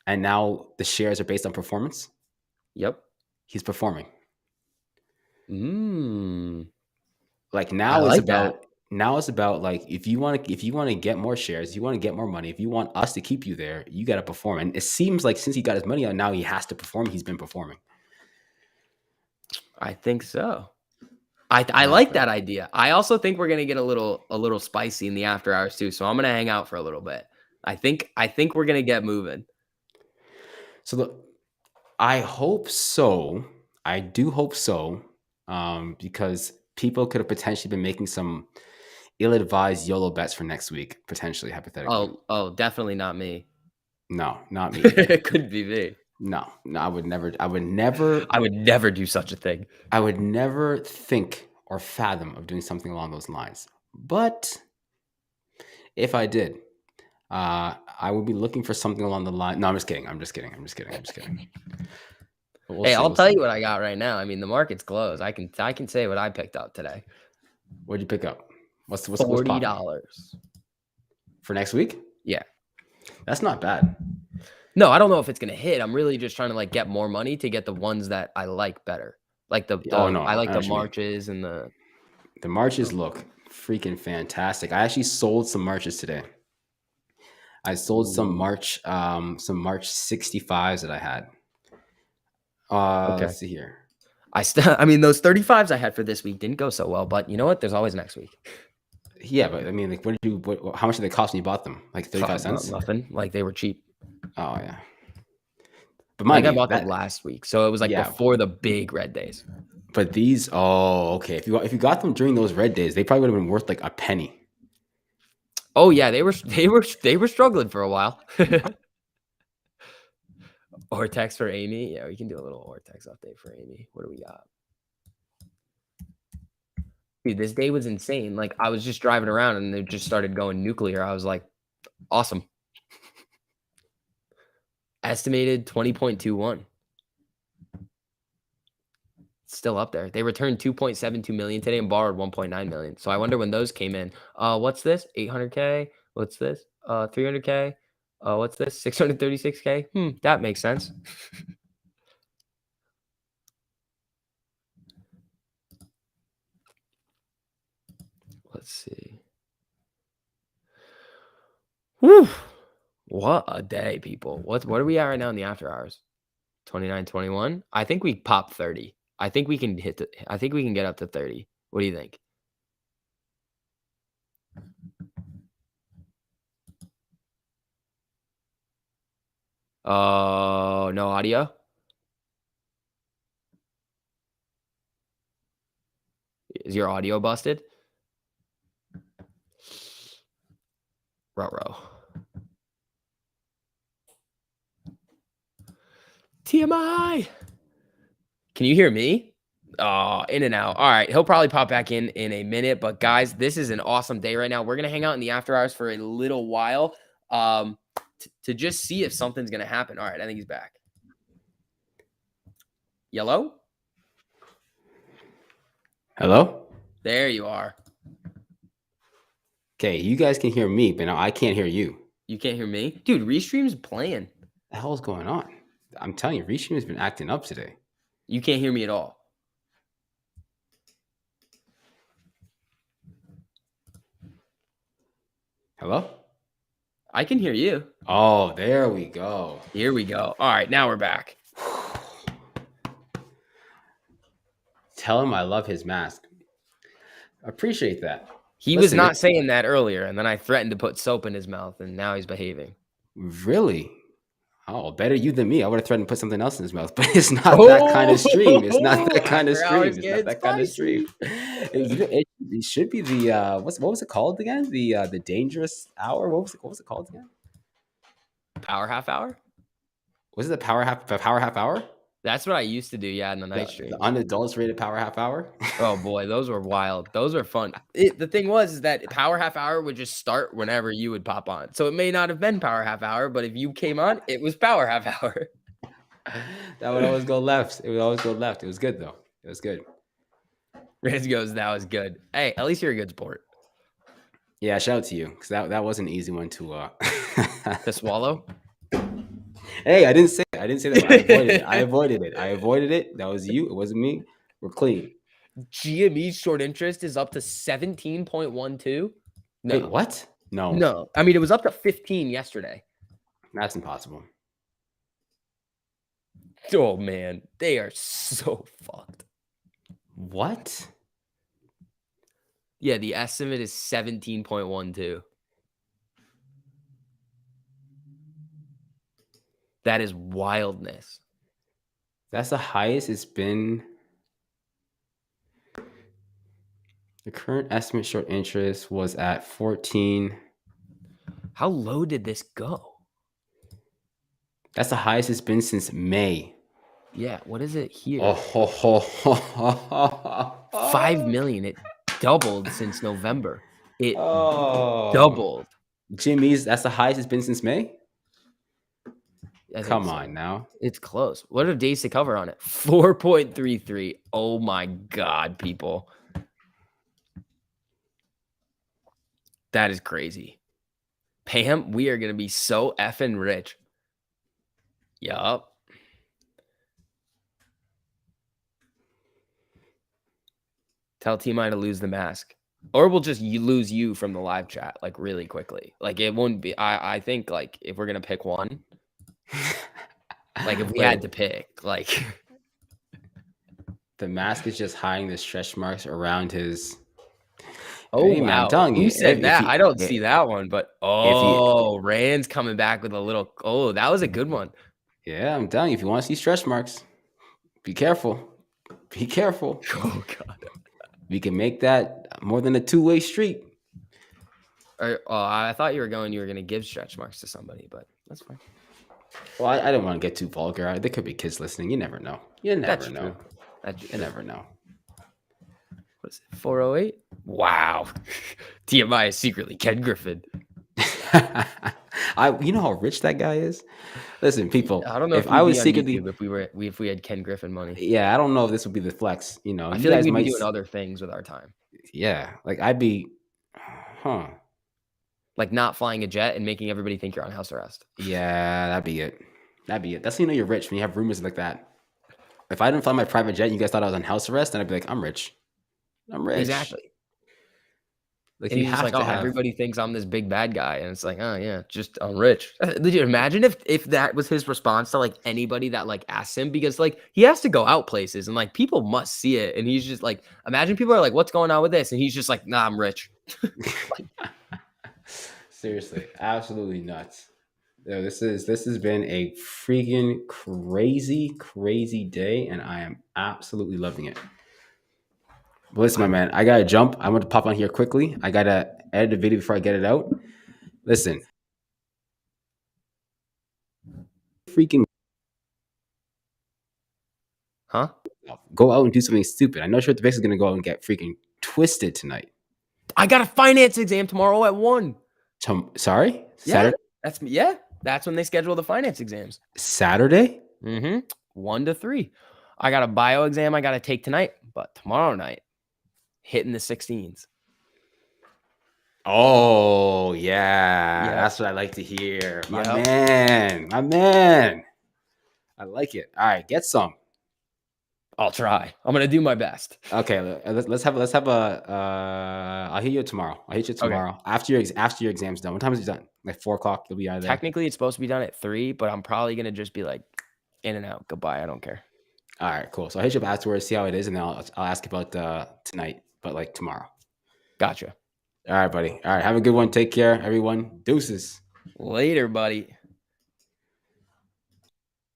and now the shares are based on performance. Yep. He's performing. Mm. Like I like that. now it's about like if you want to get more shares, you want to get more money. If you want us to keep you there, you got to perform. And it seems like since he got his money out, now he has to perform. He's been performing. I think so. I Not like bad. that idea. I also think we're gonna get a little spicy in the after hours too. So I'm gonna hang out for a little bit. I think we're gonna get moving. So I hope so. I do hope so, because people could have potentially been making some ill-advised YOLO bets for next week, potentially, hypothetically. Oh, definitely not me. No, not me either. It couldn't be me. No, no, I would never. I would never. I would never do such a thing. I would never think or fathom of doing something along those lines. But if I did, I would be looking for something along the line. No, I'm just kidding. I'm just kidding. I'm just kidding. I'm just kidding. But we'll Hey, see. I'll We'll tell see. you what I got right now. I mean, the market's closed. I can say what I picked up today. What'd you pick up? What's $40. popping for next week? Yeah. That's not bad. No, I don't know if it's gonna hit. I'm really just trying to like get more money to get the ones that I like better. Like Oh the no, I I like know the what you mean. marches and the The marches look freaking fantastic. I actually sold some marches today. I sold Ooh, some March 65s that I had. okay. Let's see here. I mean those 35s I had for this week didn't go so well, but you know what? There's always next week. Yeah, but I mean, like, how much did they cost when you bought them? Like 35 cents? Nothing. Like they were cheap. Oh yeah. But I think mind I you, bought them that last week. So it was like yeah. before the big red days. But these, oh, okay. If you got them during those red days, they probably would have been worth like a penny. Oh yeah, they were struggling for a while. Ortex for Amy. Yeah, we can do a little Ortex update for Amy. What do we got? Dude, this day was insane. Like I was just driving around and they just started going nuclear. I was like, awesome. Estimated 20.21. Still up there. They returned 2.72 million today and borrowed 1.9 million. So I wonder when those came in. What's this? 800K. What's this? 300K. What's this? 636K. That makes sense. Let's see. Whew. What a day, people. What are we at right now in the after hours? 29.21. I think we popped 30. I think we can I think we can get up to 30. What do you think? No audio. Is your audio busted? Ruh-roh. TMI. Can you hear me? Oh, in and out. All right, he'll probably pop back in a minute. But guys, this is an awesome day right now. We're gonna hang out in the after hours for a little while, to just see if something's gonna happen. All right, I think he's back. Yellow, Hello? there you are. Okay, you guys can hear me, but now I can't hear you. You can't hear me, dude. Restream's playing. The hell's going on? I'm telling you, Restream has been acting up today. You can't hear me at all. Hello? I can hear you. Oh, there we go. Here we go. All right, now we're back. Tell him I love his mask. Appreciate that. He was Listen, not saying that earlier, and then I threatened to put soap in his mouth, and now he's behaving. really? Oh, better you than me. I would have threatened to put something else in his mouth, but it's not that kind of stream. It's not that kind of After hours stream. It's not getting that kind of stream. spicy. It should be the what was it called again? The dangerous hour. What was it called again? Power half hour? Was it the power half hour? That's what I used to do, yeah, in the night streams. The unadulterated power half hour. Oh boy, those were wild. Those were fun. The thing was is that power half hour would just start whenever you would pop on. So it may not have been power half hour, but if you came on, it was power half hour. That would always go left. It would always go left. It was good though. It was good. Riz goes, that was good. Hey, at least you're a good sport. Yeah, shout out to you because that was an easy one to To swallow. Hey, I didn't say that. I didn't say that. I avoided it. I avoided it. I avoided it. That was you. It wasn't me. We're clean. GME's short interest is up to 17.12. No. Wait, what? No. No. I mean, it was up to 15 yesterday. That's impossible. Oh man, they are so fucked. What? Yeah, the estimate is 17.12. That is wildness. That's the highest it's been. The current estimate short interest was at 14. How low did this go? That's the highest it's been since May. Yeah, what is it here? Oh, ho, ho, ho, ho, 5 million. It doubled since November. It oh. doubled. Jimmy's, that's the highest it's been since May? Come So. on now. It's close. What are days to cover on it? 4.33. Oh my God, people. That is crazy. Pam, we are going to be so effing rich. Yup. Tell T-Mine to lose the mask. Or we'll just lose you from the live chat, like, really quickly. Like, it wouldn't be... I think, like, if we're going to pick one... like, if we had to pick, like... The mask is just hiding the stretch marks around his... Oh, hey, man, wow. Who said that? I don't see that one, but... Oh, Rand's coming back with a little... Oh, that was a good one. Yeah, I'm telling you, if you want to see stretch marks, be careful. Be careful. Oh, God. We can make that more than a two-way street. I thought you were going to give stretch marks to somebody, but that's fine. Well, I don't want to get too vulgar. There could be kids listening. You never know. You never know. You never know. What is it? 408? Wow. TMI is secretly Ken Griffin. You know how rich that guy is? Listen, people. I don't know if I was secretly if we had Ken Griffin money. Yeah, I don't know if this would be the flex. You know, I feel like we'd be doing other things with our time. Yeah, like I'd be, like not flying a jet and making everybody think you're on house arrest. Yeah, that'd be it. That's how you know you're rich when you have rumors like that. If I didn't fly my private jet and you guys thought I was on house arrest, then I'd be like, I'm rich. Exactly. Like and you have like, everybody thinks I'm this big bad guy, and it's like, oh yeah, just I'm rich. Did you imagine if that was his response to like anybody that like asks him, because like he has to go out places and like people must see it, and he's just like, imagine people are like, what's going on with this, and he's just like, nah, I'm rich. Seriously, absolutely nuts. Yo, this has been a freaking crazy day, and I am absolutely loving it. But listen, my man, I gotta jump. I want to pop on here quickly. I gotta edit the video before I get it out. Listen, freaking, huh? Go out and do something stupid. I know Short is gonna go out and get freaking twisted tonight. I got a finance exam tomorrow at 1. Sorry, Yeah, Saturday. That's when they schedule the finance exams. Saturday. 1 to 3. I got a bio exam I got to take tonight, but tomorrow night, hitting the 16s. Oh yeah, Yep. that's what I like to hear. My Yep. man. I like it. All right, get some. I'll try. I'm gonna do my best. Okay, let's have a. I'll hit you tomorrow. I'll hit you tomorrow after your exam's done. What time is it done? Like 4 o'clock. You'll be out of there. Technically, it's supposed to be done at 3, but I'm probably gonna just be like in and out. Goodbye. I don't care. All right, cool. So I'll hit you up afterwards, see how it is, and then I'll ask you about tonight, but like tomorrow. Gotcha. All right, buddy. All right, have a good one. Take care, everyone. Deuces. Later, buddy.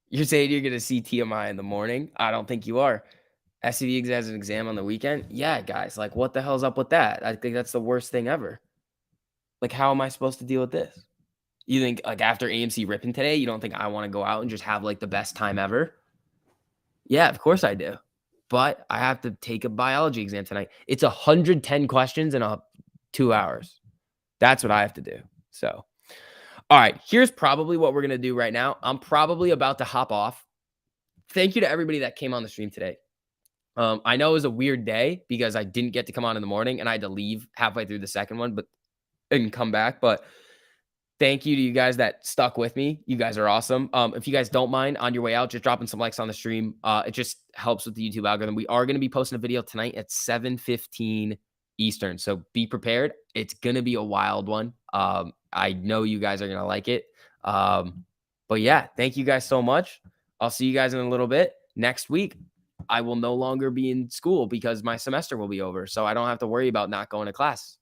You're saying you're gonna see TMI in the morning? I don't think you are. SCV has an exam on the weekend? Yeah, guys. Like, what the hell's up with that? I think that's the worst thing ever. Like, how am I supposed to deal with this? You think, like, after AMC ripping today, you don't think I want to go out and just have, like, the best time ever? Yeah, of course I do. But I have to take a biology exam tonight. It's 110 questions in 2 hours. That's what I have to do. So, all right, here's probably what we're going to do right now. I'm probably about to hop off. Thank you to everybody that came on the stream today. I know it was a weird day because I didn't get to come on in the morning and I had to leave halfway through the second one, but and come back. But thank you to you guys that stuck with me. You guys are awesome. If you guys don't mind on your way out, just dropping some likes on the stream. It just helps with the YouTube algorithm. We are going to be posting a video tonight at 7:15 Eastern. So be prepared. It's going to be a wild one. I know you guys are going to like it. But yeah, thank you guys so much. I'll see you guys in a little bit. Next week, I will no longer be in school because my semester will be over. So I don't have to worry about not going to class.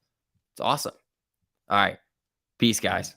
It's awesome. All right. Peace, guys.